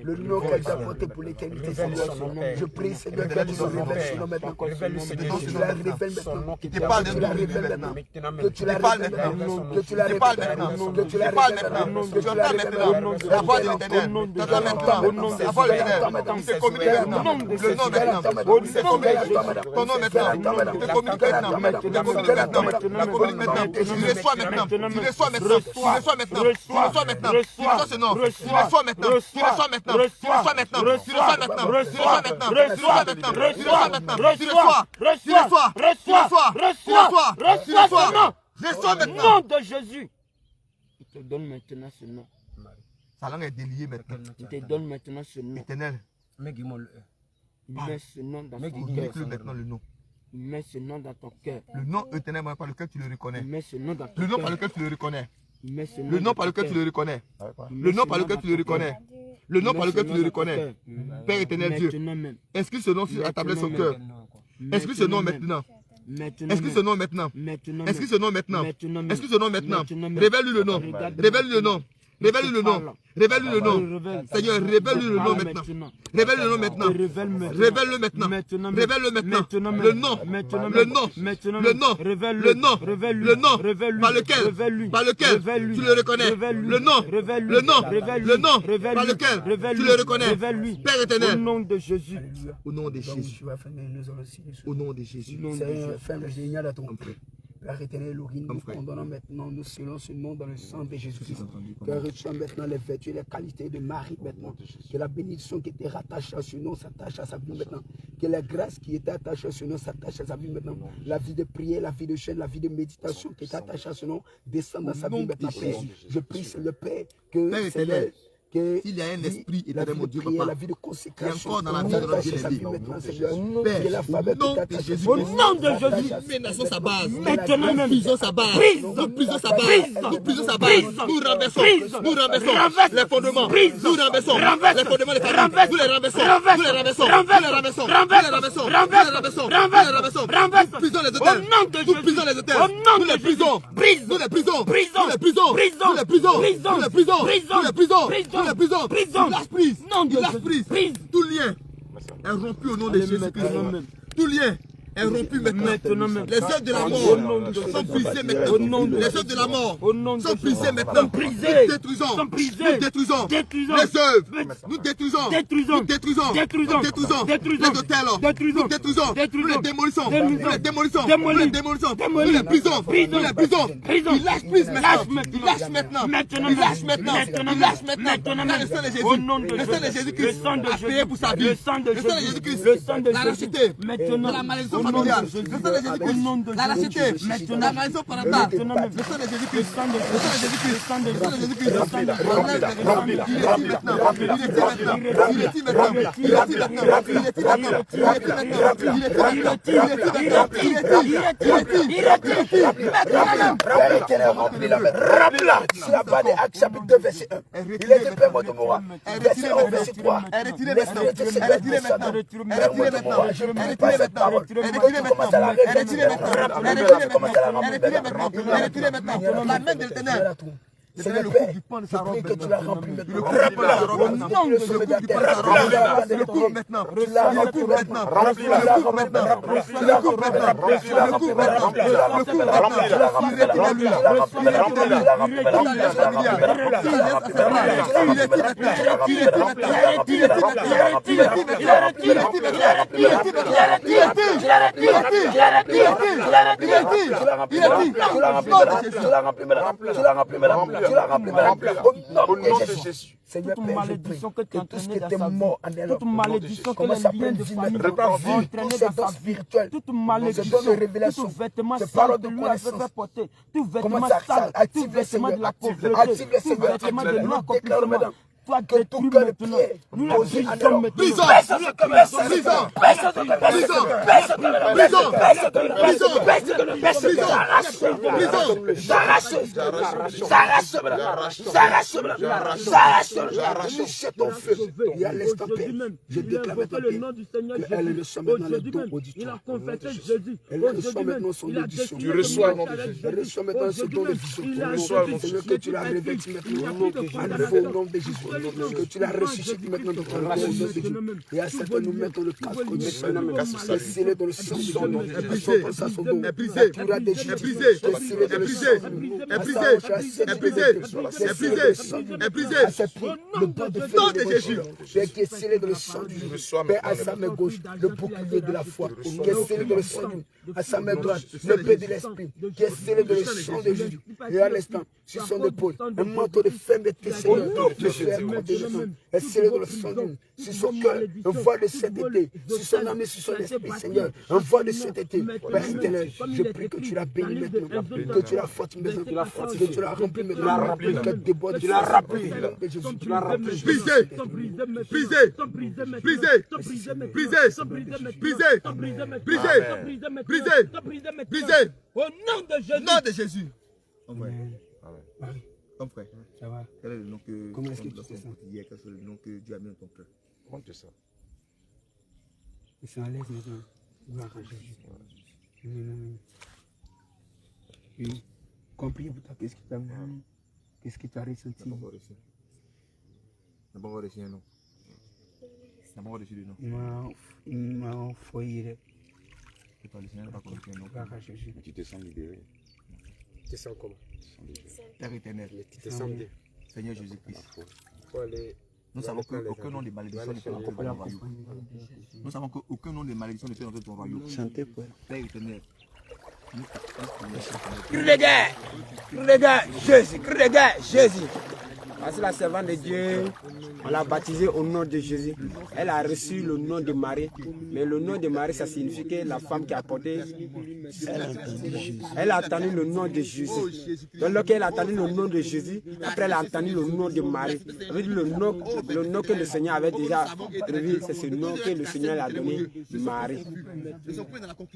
Le nom qu'elle t'a porté pour l'éternité, Seigneur. Je prie, Seigneur, que tu le révèles sur nos maintenant. Que tu la révèles maintenant. Il te parle Que de tu la nous révèles maintenant. maintenant. Que tu la Il parle révèles maintenant. maintenant. Que tu la Il révèles parle maintenant. maintenant. Que tu la Il parle révèles maintenant. maintenant. Tu entends maintenant la voix de l'éternel. Tu entends maintenant la voix de l'éternel. Il te communique maintenant. Le nom maintenant. Il te communique ton nom maintenant. Il te communique maintenant. Il te communique maintenant. Il te communique maintenant. Tu reçois maintenant. Tu reçois maintenant. Tu reçois maintenant. Tu reçois maintenant. Tu reçois ce nom. Tu reçois maintenant. Tu reçois maintenant. Tu reçois maintenant. Tu reçois maintenant. Tu reçois maintenant. Tu reçois maintenant. Tu reçois maintenant. Tu reçois. Tu reçois. Tu reçois. Tu reçois. Tu reçois. Reçois Au maintenant. nom de Jésus. Il te donne maintenant ce nom. Sa langue est déliée maintenant. Il te donne maintenant ce nom. Éternel, Mais dis-moi le. Il met ce nom dans ton cœur. communique-le maintenant le nom. Il met ce nom dans ton cœur. Le nom éternel par lequel tu le Il reconnais. met ce nom dans ton Le nom par cœur. lequel tu le reconnais. Il met ce Le nom dans par ton lequel tu cœur. le reconnais. Il met Le nom ce par lequel tu le dans ton reconnais. cœur. Le nom Il par met lequel ce tu le dans ton reconnais. cœur. Père éternel Dieu, Maintenant même. inscris ce nom sur la tablette de son cœur. Inscris ce nom maintenant. Maintenant Inscris ce nom maintenant. Maintenant Inscris ce nom maintenant. Maintenant Inscris ce nom maintenant. Maintenant. Révèle-lui le nom. Regarde. Révèle-lui le nom. Révèle-lui le nom. Révèle-lui le nom. Révèle. Seigneur, révèle-lui le nom maintenant. Révèle-le nom maintenant. Révèle-le maintenant. Révèle-le maintenant. Le nom. Le nom. Le nom. Le nom. Le nom. Par lequel tu le reconnais. Le nom. Le nom. Le nom. Par lequel tu le reconnais. Père éternel. Au nom de Jésus. Au nom de Jésus. Tu vas faire nous allons signer ce Au nom de Jésus. Seigneur, fais le génial à ton Père éternel, nous condamnons maintenant, nous scellons ce nom dans le sang de Jésus-Christ. Que reçois maintenant les vertus et les qualités de Marie maintenant. Que la bénédiction qui était rattachée à ce nom s'attache à sa vie maintenant. Que la grâce qui était attachée à ce nom s'attache à sa vie maintenant. La vie de prière, la vie de chaîne, la vie de méditation qui est attachée à ce nom descend dans sa vie maintenant. Père, je prie sur le Père que Père éternel, s'il y a un esprit éternel, mon Dieu, papa, la vie de consécration, encore dans la vie de notre bien-aimé. Père, au nom de Jésus, Au nom de Jésus. nous menaçons sa base. Maintenant même. Nous brisons sa base. Brise. Nous brisons sa base. Brise. Nous brisons sa base. Brise. Nous renversons. Brise. Nous renversons Renverse. les fondements. Brise. Nous renversons Renverse. les fondements des familles. Renverse. Nous les renversons. Renverse. Nous les renversons. Renverse. Nous les renversons. Renverse. Nous les renversons. Renverse. Nous les renversons. Renverse. Nous les renversons. Renverse. Nous brisons les Au hôtels. nom de Nous Jésus. brisons les hôtels. Au nom Nous de les brisons. Jésus. Brise. Nous les brisons. Brisons. Nous les brisons. Brisons. Nous les brisons. Brisons. Nous les brisons. Brisons. Nous les brisons. Brisons. Nous les brisons. Brisons. Nous lâche prise. Nom de Nous lâche Jésus. prise. Brise. Tout lien est rompu au nom de Allez, Jésus-Christ. maintenant même. Tout lien est rompu maintenant. même. Les œuvres de la mort sont brisées maintenant. Les œuvres de la mort sont brisées maintenant. Nous détruisons. Nous détruisons. Les œuvres. Nous détruisons. Nous détruisons. Les hôtels. Nous détruisons. Nous les démolissons. Nous les démolissons. Nous les démolissons. Nous les brisons. Nous les brisons. Il lâche prise maintenant. Il lâche maintenant. Il lâche maintenant. Il lâche maintenant. Dans le sang de Jésus. Le sang de Jésus-Christ a payé pour sa vie. Le sang de Jésus-Christ. La lâcheté. La malédiction familiale. Le sang de Jésus-Christ. La lâcheté. La malédiction parentale. Le sang de Jésus-Christ. Le sang de Jésus-Christ. Le sang de Jésus-Christ. Il est maintenant. Il est maintenant. Il est maintenant. Il est maintenant. Il est maintenant. Il est maintenant. Remplis-la. C'est la bas des Actes chapitre 2 verset 1. Il est de Père de Moura. Verset 1 verset 3. Retirez maintenant. Retirez maintenant. Je ne peux pas cette parole. Retirez maintenant. La main de l'Éternel. Seigneur Père, je prie que tu la remplis maintenant. Le coup maintenant. Le coup maintenant. Au nom de Jésus. Seigneur Père, je prie que tout ce qui était mort en elle, toute malédiction que commence à les liens prendre de vie famille maintenant. vont entraîner dans sa vie, spirituelle, toute malédiction, ce don de révélation, tout vêtement ce sale parole que de lui avait fait connaissance, porter, tout vêtement commence à sale, tout active le vêtement de la Seigneur, pauvreté, active le tout Seigneur, vêtement de nous déclarons non-accomplissement. maintenant Toi, que tout détruis cœur de maintenant. pied Nous la posé en brisons alors. maintenant. Jette ton feu. Et à l'instant, Père, je déclare maintenant qu'elle reçoit maintenant le don auditoire. Elle reçoit maintenant son audition. Tu reçois le nom de Jésus. Elle reçoit maintenant ce don de vision. Tu reçois le nom de Seigneur, que tu la revêtis maintenant. À nouveau au nom de Jésus. Que tu la ressuscites maintenant dans ton nom de Jésus. Et à certains nous mettons le casque au nez. C'est scellé dans le sang de son nom. Son don. Tu l'as déjà brisé. C'est scellé dans le sang. Le bon de Jésus. Père qui est scellé dans le sang du Père à sa main gauche, le bouclier de la foi, qui est scellé dans le sang du à sa main droite, le paix de l'esprit, qui est scellé dans le sang de Jésus. Et à l'instant, sur son épaule, un manteau de fermeté, Seigneur, le frère est scellé dans le sang du sur son cœur, un voile de sainteté, sur son âme et sur son esprit, Seigneur, un voile de sainteté. Père éternel, je prie que tu la bénis maintenant, que tu la fortes maintenant, que tu la remplis maintenant, que déborde, tu la remplis, tu la remplis. Brisez, brisez, brisez, brisez, brisez, brisez, Au nom de Jésus. Comme frère, Ça va? quel est le nom que Comment est-ce que tu quel sais ça? est le nom que Dieu a mis dans ton cœur? Comment tu sais ça? Ils sont à l'aise maintenant. Gloire à Jésus. Oui. Compris pour toi, qu'est-ce qui t'a mis? Qu'est-ce que tu as ressenti? N'a pas encore reçu. N'a pas encore reçu un nom. N'a pas encore reçu le nom. Il m'a foyé. C'est pas le Seigneur n'a pas encore reçu un nom. Gloire à Jésus. Tu te sens libéré. Tu te sens comment? Père éternel, Tu te sens bien. Seigneur Jésus-Christ, Faut aller. nous savons qu'aucun nom de malédiction ne peut entrer dans ton royaume. Nous savons qu'aucun nom de malédiction ne peut entrer dans ton royaume. Chantez, Père. Père éternel, Crie de guerre, Jésus, crie de guerre, Jésus. Parce que la servante de Dieu, on l'a baptisée au nom de Jésus. Elle a reçu le nom de Marie. Mais le nom de Marie, ça signifie que la femme qui a porté, elle a entendu le nom de Jésus. Donc lorsqu'elle a entendu le nom de Jésus, après elle a entendu le nom de Marie. Ça veut dire le nom que le Seigneur avait déjà prévu, c'est ce nom que le Seigneur a donné, Marie.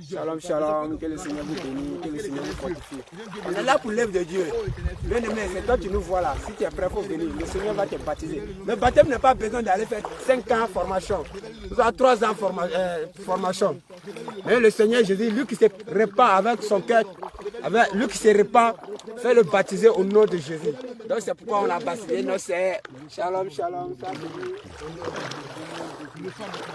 Shalom, shalom, que le Seigneur vous bénisse, que le Seigneur vous fortifie. On est là pour l'œuvre de Dieu. Bien aimé, c'est toi qui nous vois là. Si tu es prêt, il faut venir. Le Seigneur va te baptiser. Le baptême n'a pas besoin d'aller faire 5 ans de formation. Nous avons 3 ans de formation. Mais le Seigneur Jésus, lui qui se répand avec son cœur, lui qui se répand, fait le baptiser au nom de Jésus. Donc c'est pourquoi on a baptisé nos sœurs. Shalom, shalom. Le sang maintenant.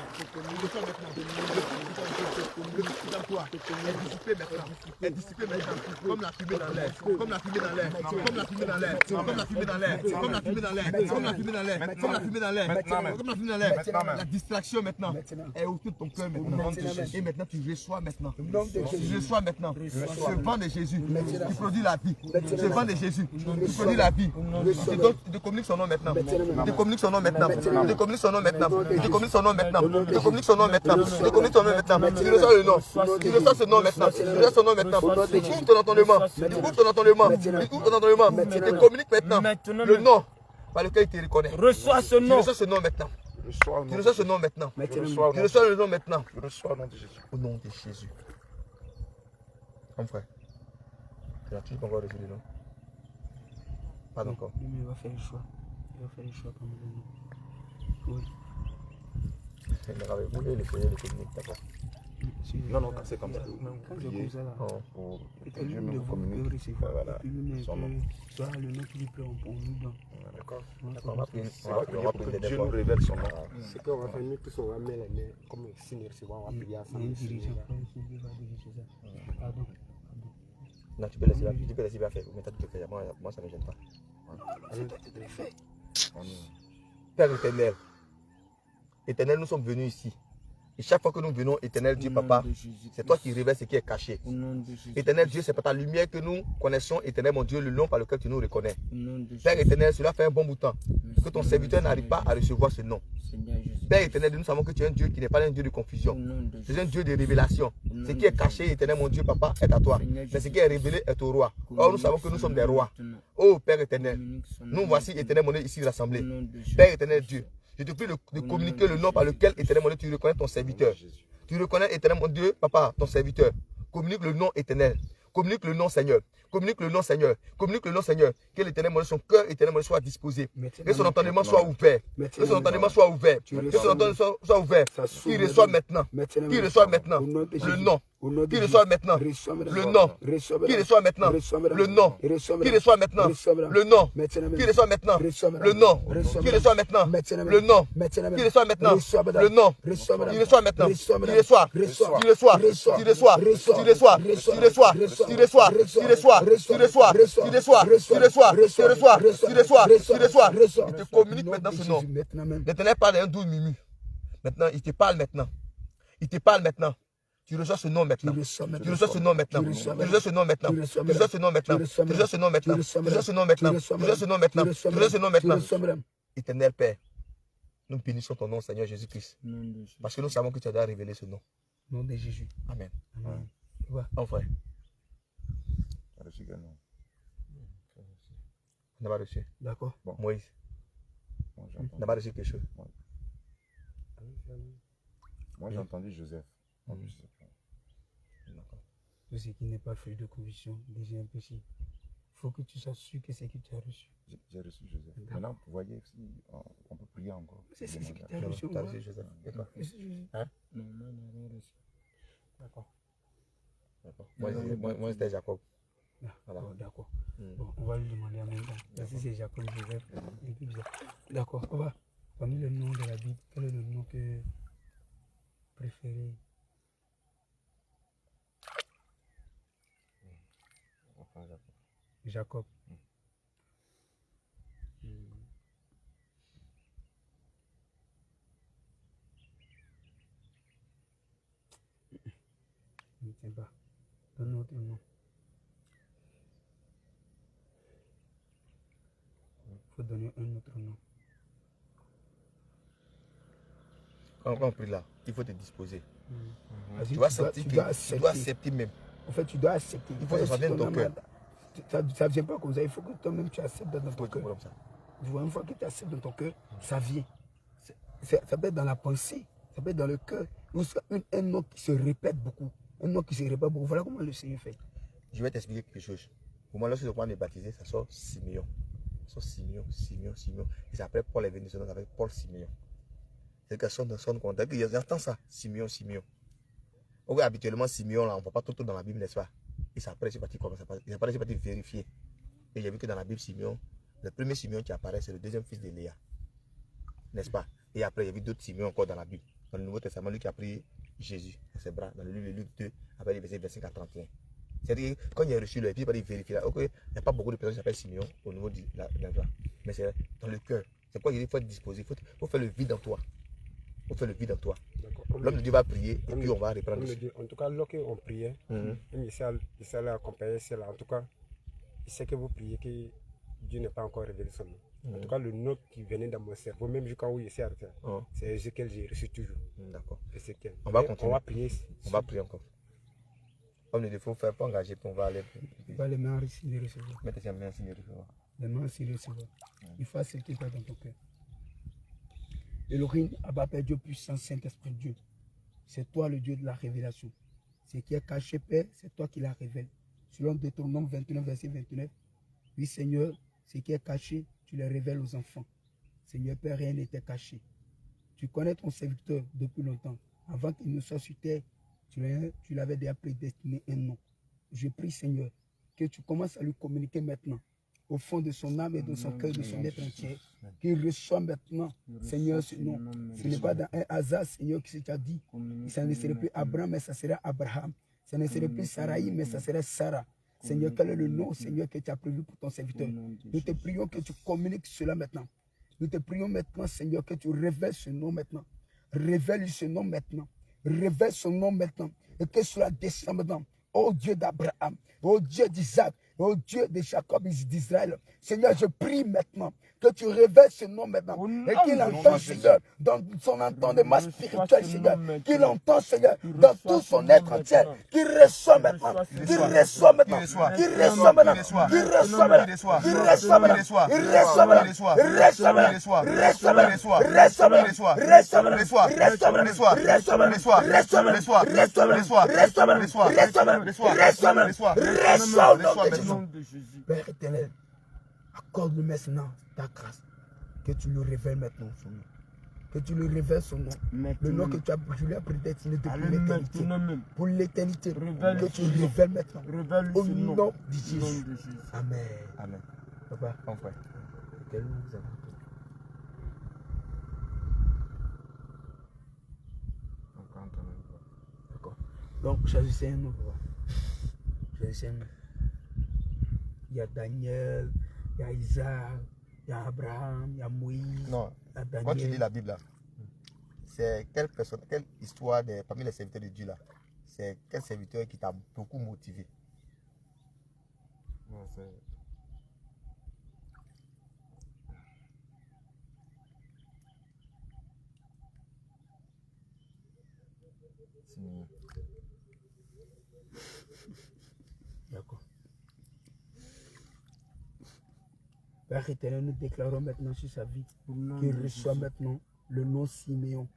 Est dissipé maintenant. Comme la fumée dans l'air. Comme la fumée dans l'air. Comme la fumée dans l'air. Comme la fumée dans l'air. Comme la fumée dans l'air. Comme la fumée dans l'air. Comme la fumée dans l'air. Comme la fumée dans l'air. La distraction maintenant est autour de ton cœur maintenant. Et maintenant tu reçois maintenant. Tu reçois maintenant. Ce vent de Jésus qui produit la vie. Ce vent de Jésus qui produit la vie. Je te communique son nom maintenant. Je te communique son nom maintenant. Je te communique son nom maintenant. Je te communique son nom maintenant. Je te communique son nom maintenant. Je te communique son nom maintenant. Tu reçois le nom. Tu reçois ce nom maintenant. Tu reçois son nom maintenant. Tu ouvres ton entendement. Tu ouvres ton entendement. Tu ouvres ton entendement. Je te communique maintenant le nom par lequel il te reconnaît. Reçois ce nom. Tu reçois ce nom maintenant. Tu reçois ce nom maintenant. Tu reçois le nom maintenant. Je reçois au nom de Jésus. Au nom de Jésus. Mon frère, tu n'as toujours pas encore reçu le nom? Pas encore. Il va faire le choix. Il va faire le choix comme le nom. Oui. Vous voulez le Seigneur le communique d'abord? Non, c'est comme ça. Quand c'est comme ça, là. Pour Et que que Dieu lui nous communique. Voilà, son nom. Soit le nom qui lui plaît, on nous donne. D'accord. On va prier Pour que Dieu nous révèle son nom. Ce qu'on va faire, nous tous, on va mettre les mains comme signe recevoir, on va prier Il y a une ensemble. dirigeant qui va diriger ça. Pardon. Non, tu peux laisser bien faire. Mais toi, tu te fais. Moi, ça ne me gêne pas. Père éternel, Éternel, nous sommes venus ici. Et chaque fois que nous venons, Éternel Dieu, Papa, c'est toi qui révèles ce qui est caché. Éternel Dieu, c'est par ta lumière que nous connaissons, Éternel mon Dieu, le nom par lequel tu nous reconnais. Père éternel, cela fait un bon bout de temps que ton serviteur n'arrive pas à recevoir ce nom. Père éternel, nous savons que tu es un Dieu qui n'est pas un Dieu de confusion. Tu es un Dieu de révélation. Ce qui est caché, Éternel mon Dieu, Papa, est à toi. Mais ce qui est révélé est au roi. Or, nous savons que nous sommes des rois. Oh Père éternel, nous voici, Éternel mon Dieu, ici rassemblés. Père éternel Dieu, je te prie de communiquer le nom par lequel, Éternel mon Dieu, tu reconnais ton serviteur. Tu reconnais, Éternel mon Dieu, Papa, ton serviteur. Communique le nom éternel. Communique le nom, Seigneur. Communique le nom, Seigneur. Communique le nom, Seigneur. Que l'Éternel, son cœur, Éternel, soit disposé. Que son entendement soit ouvert. Que son entendement soit ouvert. Que son entendement soit ouvert. Qu'il reçoit maintenant. Qu'il reçoit maintenant le nom. Qu'il reçoit maintenant le nom. Qu'il reçoit maintenant le nom. Qu'il reçoit maintenant le nom. Qu'il reçoit maintenant le nom. Qu'il reçoit maintenant le nom. Qu'il reçoit maintenant le nom. Qu'il reçoit maintenant. Il reçoit. Il reçoit. Il reçoit. Il reçoit. Il reçoit. Tu reçois, tu reçois, tu reçois, tu reçois, tu reçois, tu reçois, tu reçois, tu reçois. Il te communique maintenant ce nom. L'éternel parle d'un doux murmure. Maintenant, il te parle maintenant. Il te parle maintenant. Tu reçois ce nom maintenant. Tu reçois ce nom maintenant. Tu reçois ce nom maintenant. Tu reçois ce nom maintenant. Tu reçois ce nom maintenant. Tu reçois ce nom maintenant. Tu reçois ce nom maintenant. Tu reçois ce nom maintenant. Éternel Père, nous bénissons ton nom, Seigneur Jésus-Christ. Parce que nous savons que tu as déjà révélé ce nom. Nom de Jésus. Amen. Enfin. On n'a pas reçu. D'accord. Bon. Moïse. On n'a pas reçu quelque chose. Moi, j'ai entendu Joseph. Tout ce qui n'est pas fruit de conviction, déjà impossible. Il faut que tu sois sûr que c'est ce que tu as reçu. J'ai reçu Joseph. Maintenant, vous voyez, si on peut prier encore. C'est ce que tu as reçu. Tu as reçu Joseph. D'accord. Hein? Non, rien reçu. D'accord. Moi, c'était Jacob. Voilà. D'accord. Bon, on va lui demander en même temps. Si c'est Jacob, Joseph, un peu bizarre. D'accord. On va. Parmi le nom de la Bible, quel est le nom que préféré? Jacob. Je ne sais pas. Donne autre nom. Il faut donner un autre nom. Quand on prie là, il faut te disposer. Tu dois accepter même. En fait, tu dois accepter. Il faut que ça vienne de ton cœur. Ça ne vient pas comme ça. Il faut que toi-même tu acceptes dans ton cœur. Une fois que tu acceptes dans ton cœur, ça vient. Ça peut être dans la pensée, ça peut être dans le cœur. Un nom qui se répète beaucoup. Un nom qui se répète beaucoup. Voilà comment le Seigneur fait. Je vais t'expliquer quelque chose. Au moment lorsque le roi est baptisé, ça sort Simeon. Ça sort Simeon. Et c'est après Paul est venu, c'est avec Paul Simeon. C'est que son contact. Il entend ça, Simeon. Ok, habituellement, Simeon, là, on ne voit pas tout dans la Bible, n'est-ce pas? Et c'est après, j'ai parti comme ça. Et après, j'ai parti vérifier. Et j'ai vu que dans la Bible, Simeon Le premier Simeon qui apparaît, c'est le deuxième fils de Léa. N'est-ce pas? Et après, il y a eu d'autres Simeon encore dans la Bible. Dans le Nouveau Testament, lui qui a pris Jésus dans ses bras, dans le livre de Luc 2, après les versets 25 à 31. C'est-à-dire que quand il a reçu le puis il vérifie là, ok, il n'y a pas beaucoup de personnes qui s'appellent Simeon au niveau de la mais c'est dans le cœur. C'est quoi il faut être disposé, il faut faire le vide en toi. Il faut faire le vide en toi. L'homme de Dieu va prier et puis on va reprendre. En tout cas, lorsqu'on priait, il s'est accompagné cela. En tout cas, il sait que vous priez que Dieu n'est pas encore révélé son nom. En tout cas, le nom qui venait dans mon cerveau, même quand il s'est arrêté, c'est Ézéchiel, j'ai reçu toujours. D'accord. Ézéchiel. On va continuer. On va prier. On va prier encore. Comme il faut faire, pas engager, puis on va aller. Tu vas les mains en signe de recevoir. Mettez tes mains en signe de recevoir. Les mains en signe de recevoir. Il faut accepter ça dans ton cœur. Elohim, Abba Père, Dieu puissant, Saint-Esprit Dieu. C'est toi le Dieu de la révélation. Ce qui est caché, Père, c'est toi qui la révèles. Selon Deutéronome 29, verset 29. Oui, Seigneur, ce qui est caché, tu le révèles aux enfants. Seigneur Père, rien n'était caché. Tu connais ton serviteur depuis longtemps. Avant qu'il ne soit sur terre, tu l'avais déjà prédestiné un nom. Je prie, Seigneur, que tu commences à lui communiquer maintenant, au fond de son âme et de son cœur, de son être entier, qu'il reçoive maintenant, Seigneur, ce nom. Ce n'est pas dans un hasard, Seigneur, qui t'a dit. Ça ne serait plus Abraham, mais ça serait Abraham. Ça ne serait plus Sarai, mais ça serait Sarah. Seigneur, quel est le nom, Seigneur, que tu as prévu pour ton serviteur? Nous te prions que tu communiques cela maintenant. Nous te prions maintenant, Seigneur, que tu révèles ce nom maintenant. Révèle ce nom maintenant. Révèle son nom maintenant. Et que cela descende maintenant. Ô Dieu d'Abraham, ô Dieu d'Isaac, ô Dieu de Jacob et d'Israël. Seigneur, je prie maintenant que tu révèles ce nom maintenant. Et qu'il entende, Seigneur, dans son entendement spirituel, Seigneur. Qu'il entend, Seigneur, dans tout son être entier. Qu'il reçoit maintenant. Qu'il reçoit maintenant. Qu'il reçoit maintenant. Qu'il reçoit maintenant. Qu'il reçoit maintenant. Il reçoit maintenant. Il reçoit maintenant. Il reçoit maintenant. Il reçoit maintenant. Il reçoit maintenant. Il reçoit maintenant. Il reçoit maintenant. Il reçoit maintenant. Il reçoit maintenant. Il reçoit maintenant. Père éternel, accorde-lui maintenant ta grâce. Que tu lui révèles maintenant son nom. Que tu lui révèles son nom. Le nom que tu lui as prédestiné depuis l'éternité. Pour l'éternité. Que tu lui révèles maintenant. Au nom de Jésus. Amen. Amen. Papa, mon frère. Quel nom vous avez? D'accord. Donc, choisissez un nom. Choisissez un nom. Il y a Daniel, il y a Isaac, il y a Abraham, il y a Moïse. Non, quand tu lis la Bible là, c'est quelle personne, quelle histoire parmi les serviteurs de Dieu là, c'est quel serviteur qui t'a beaucoup motivé? Non, c'est... D'accord. Père éternel, nous déclarons maintenant sur sa vie qu'il reçoit maintenant le nom Siméon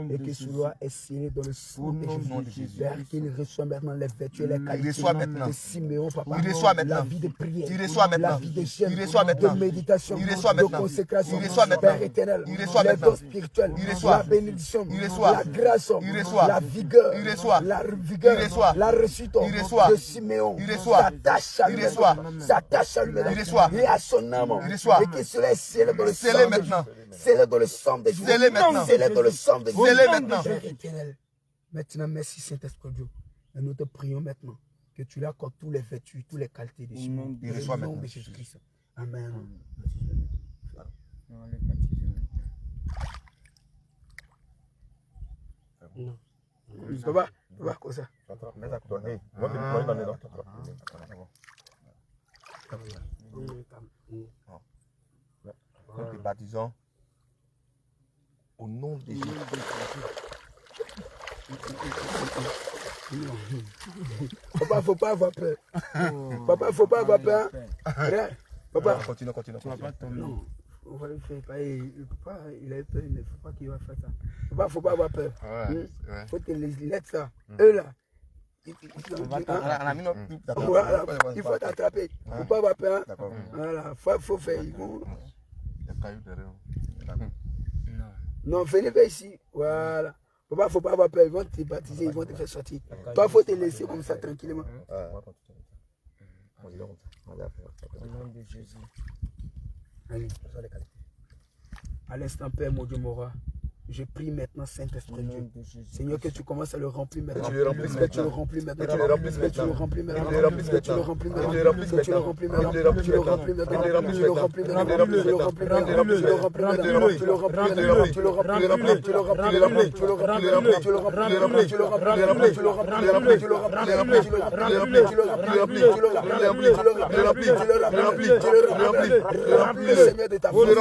et que cela est scellé dans le sang de Jésus. Père, qu'il reçoit maintenant les vertus et les qualités de Siméon, papa. Il reçoit maintenant. La vie de prière, Il reçoit maintenant. la vie de jeûne, Il reçoit maintenant. de méditation, Il reçoit de maintenant. consécration. Il reçoit maintenant. Père éternel, Il reçoit les maintenant. dons spirituels, Il reçoit. la bénédiction, Il reçoit. la grâce, Il reçoit. la vigueur, Il reçoit. la vigueur, Il reçoit. la réussite Il reçoit. de Siméon. Il reçoit. S'attache à lui. Il reçoit. S'attache à lui. Il reçoit. Et à son âme. Il reçoit. Et que cela est scellé dans le sang Scellé de maintenant. Jésus. Scellé dans le sang de Jésus. Scellé maintenant. Scellé dans le sang de Jésus. Scellé maintenant. Père éternel, maintenant, merci Saint-Esprit Dieu. Et nous te prions maintenant que tu lui accordes toutes les vertus, toutes les qualités de Siméon. Il reçoit Au nom maintenant. de Jésus-Christ. Amen. Non. Papa, comme ça. Mets à côté. Moi, je vais donner l'autre. Nous te baptisons au nom de Jésus. Papa, faut pas avoir peur. Papa, faut pas avoir peur. Hein? Papa, Continue. non. On va le faire. Papa, il a peur, il ne faut pas qu'il va faire ça. Papa, faut pas avoir peur. Faut te laisser ça. Eux là. Voilà, il faut t'attraper. Faut pas avoir peur. Voilà, faut faire. Non, venez vers ici. Voilà. Papa, faut pas avoir peur. Ils vont te baptiser, ils vont te faire sortir. Toi, faut te laisser comme ça tranquillement. Au nom de Jésus. Allez. À l'instant, Père, mon Dieu, Mora, je prie maintenant, Saint-Esprit Dieu. Seigneur, que tu commences à le remplir maintenant. Que tu le remplis maintenant. Que tu le remplis maintenant. Que tu le remplis maintenant. Que tu le remplis maintenant. Que tu le remplis maintenant. Que tu le remplis maintenant. Que tu le remplis maintenant. Que tu le remplis maintenant. Que tu le remplis maintenant. Que tu le remplis maintenant. Que tu le remplis maintenant. Que tu le remplis maintenant. Que tu le remplis maintenant. Que tu le remplis maintenant. Que tu le remplis maintenant. Que tu le remplis maintenant. Que tu le remplis maintenant. Que tu le remplis maintenant. Que tu le remplis maintenant. Remplis, Seigneur, de ta force, de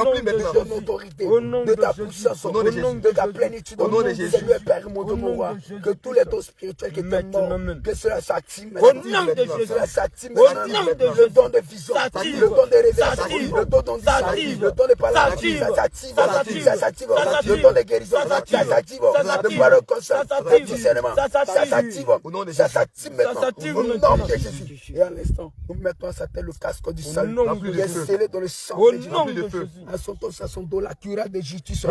ton autorité, de ta puissance, de ta plénitude. Au nom de Jésus, Seigneur Père, mon Dieu, mon roi, que tous les dons spirituels qui étaient morts, que cela s'active maintenant. Cela s'active maintenant. Le don de vision, le don de révélation, le don d'audition, le don de parole, ça s'active. Le don de guérison, ça s'active. De parole consciente, de discernement, ça s'active. Ça s'active maintenant. Au nom de Jésus. Et à l'instant, nous mettons à sa tête le casque du salut, qui est scellé dans le sang de Jésus. À son dos, la cuirasse de justice,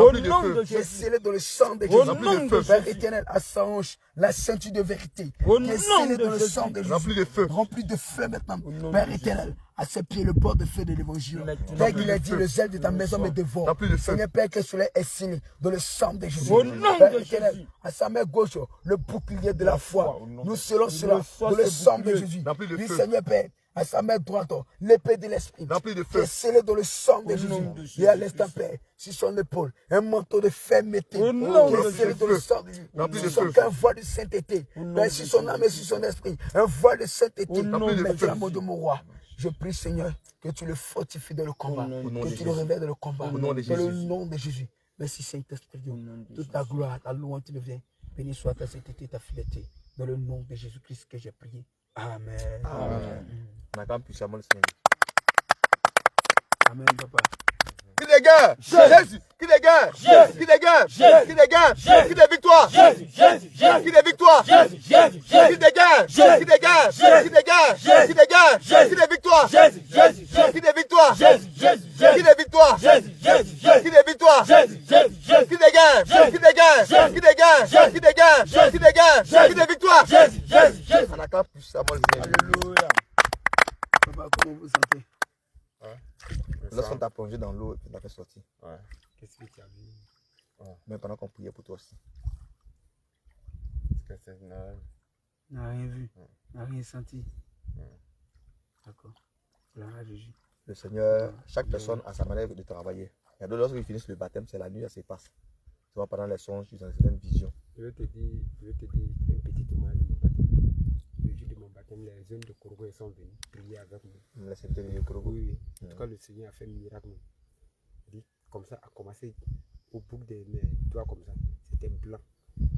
qui est scellée dans le sang de Jésus. Père éternel, à sa hanche, la ceinture de vérité, qui est scellée dans le sang de Jésus. Rempli de feu maintenant. Père éternel, à ses pieds, le bord de feu de l'évangile. Père, qu'il a dit, le zèle de ta maison me dévore. Seigneur Père, que cela est scellé dans le sang de Jésus. Père éternel, à sa main gauche, le bouclier de la foi. Nous scellons cela dans le sang de Jésus. Oui, Seigneur Père, à sa main droite, l'épée de l'esprit, qui est scellée dans le sang de Jésus. Et à l'instant, Père, sur son épaule, un manteau de fer mété, qui est scellé dans le sang de Jésus. Sur son cœur, un voile de sainteté. Père, sur son âme et sur son esprit, un voile de sainteté. Maintenant, de mon roi, je prie, Seigneur, que tu le fortifies dans le combat, que tu le réveilles dans le combat, dans le nom de Jésus. Merci, Saint-Esprit Dieu. Toute ta gloire, ta louange te devient. Béni soit ta sainteté, ta fidélité. Dans le nom de Jésus-Christ que j'ai prié. Amen. Amen. On acclame puissamment le Seigneur. Amen, papa. Qui des gains? Jésus. Qui des gains? Qui des gains? Qui des gains? Qui des victoires? Qui des victoires? Qui des gains? Qui des gains? Qui des gains? Qui des gains? Qui des victoires? Qui des victoires? Qui des victoires? Qui des victoires? Qui des gains? Qui des gains? Qui des gains? Qui des gains? Qui des gains? Qui des victoires? On acclame puissamment le Seigneur. Alléluia. Papa, comment vous sentez? Lorsqu'on t'a plongé dans l'eau et tu l'as fait sortir. Ouais. Qu'est-ce que tu as vu? Mais pendant qu'on priait pour toi aussi. Est-ce que c'est normal? N'a rien vu, n'a rien senti. D'accord. Gloire à Jésus. Le Seigneur, chaque personne a sa manière de travailler. Il y a d'autres, lorsqu'ils finissent le baptême, c'est la nuit, ça se passe. Souvent pendant les songes, ils ont certaines visions. Je vais te dire un petit témoignage de mon baptême. Le jour de mon baptême, les jeunes de Korogo sont venus prier avec nous. Les serviteurs de Korogo. Oui. En tout cas, le Seigneur a fait un miracle. Il dit, comme ça, a commencé au bout de mes doigts comme ça. C'était blanc.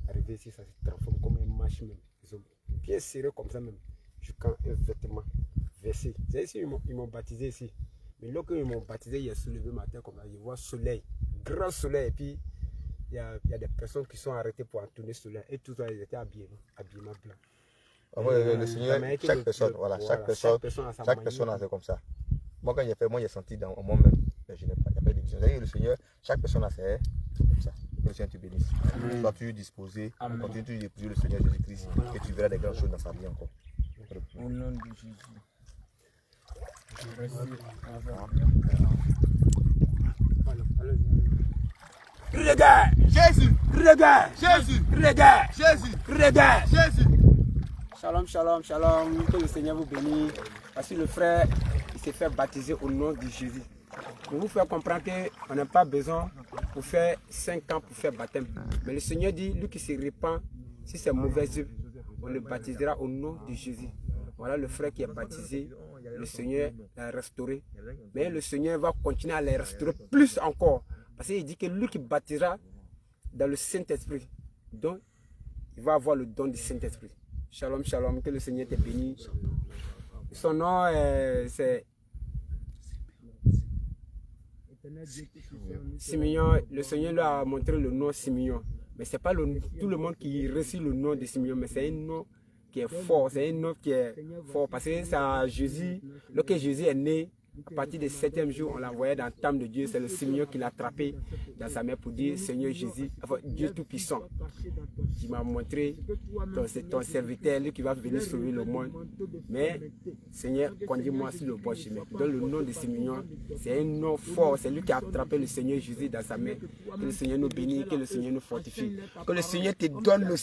Arrivé ici, ça se transforme comme un match même. Ils ont bien serré comme ça même. Jusqu'à un vêtement versé. C'est ici, ils m'ont baptisé ici. Mais lorsqu'ils m'ont baptisé, il a soulevé ma tête comme ça. Je vois soleil, grand soleil. Et puis, il y a des personnes qui sont arrêtées pour entourner le soleil. Et tout ça, ils étaient habillement blanc. Le Seigneur, chaque personne, voilà, chaque personne a fait comme ça. Moi, quand j'ai senti dans moi-même, mais je n'ai pas, il n'y a pas de division. Le Seigneur, chaque personne a fait comme ça. Que le Seigneur te bénisse. Sois toujours disposé, continue toujours d'épouser le Seigneur Jésus-Christ et tu verras des grandes choses dans sa vie encore. Au nom de Jésus. Regarde! Jésus! Regarde! Jésus! Regarde! Jésus! Regarde! Jésus! Shalom, shalom, shalom. Que le Seigneur vous bénisse. Parce que le frère, il s'est fait baptiser au nom de Jésus. Pour vous faire comprendre qu'on n'a pas besoin pour faire 5 ans pour faire baptême. Mais le Seigneur dit, lui qui se répand, si c'est mauvais œuvre, on le baptisera au nom de Jésus. Voilà le frère qui est baptisé. Le Seigneur l'a restauré. Mais le Seigneur va continuer à les restaurer plus encore. Parce qu'il dit que lui qui baptisera dans le Saint-Esprit. Donc, il va avoir le don du Saint-Esprit. Shalom, shalom, que le Seigneur te bénisse. Son nom, c'est Simeon. Le Seigneur lui a montré le nom Simeon. Mais ce n'est pas tout le monde qui reçoit le nom de Simeon, mais c'est un nom qui est fort. C'est un nom qui est fort. Parce que ça, Jésus, lorsque Jésus est né, À partir du 7e jour, on l'envoyait dans le temple de Dieu. C'est le Simeon qui l'a attrapé dans sa main pour dire, Seigneur Jésus, enfin, Dieu Tout-Puissant, qui m'a montré ton serviteur, lui qui va venir sauver le monde. Mais, Seigneur, conduis-moi sur le bon chemin. Dans le nom de Simeon, c'est un nom fort. C'est lui qui a attrapé le Seigneur Jésus dans sa main. Que le Seigneur nous bénisse, que le Seigneur nous fortifie. Que le Seigneur te donne le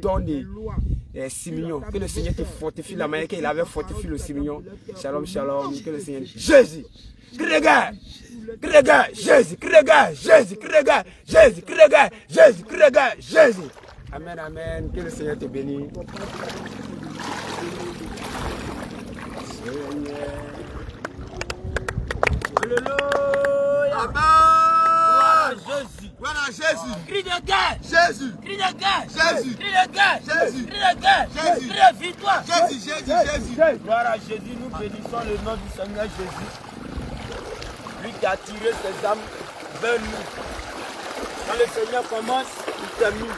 don de Simeon. Que le Seigneur te fortifie la manière qu'il avait fortifié le Simeon. Shalom, shalom. Que le Seigneur... Jésus! Regarde! Regarde! Jésus! Regarde! Jésus! Regarde! Jésus! Regarde! Jésus! Regarde! Jésus! Amen, amen. Que le Seigneur te bénisse. Alléluia! Amen. Jésus! Voilà Jésus. Crie de guerre! Jésus. Crie de guerre! Jésus. Crie de guerre! Jésus. Crie de guerre! Jésus. Crie de victoire! Jésus, Jésus. Gloire à Jésus, nous bénissons le nom du Seigneur Jésus. Lui qui a tiré ses âmes vers nous. Quand le Seigneur commence, il termine.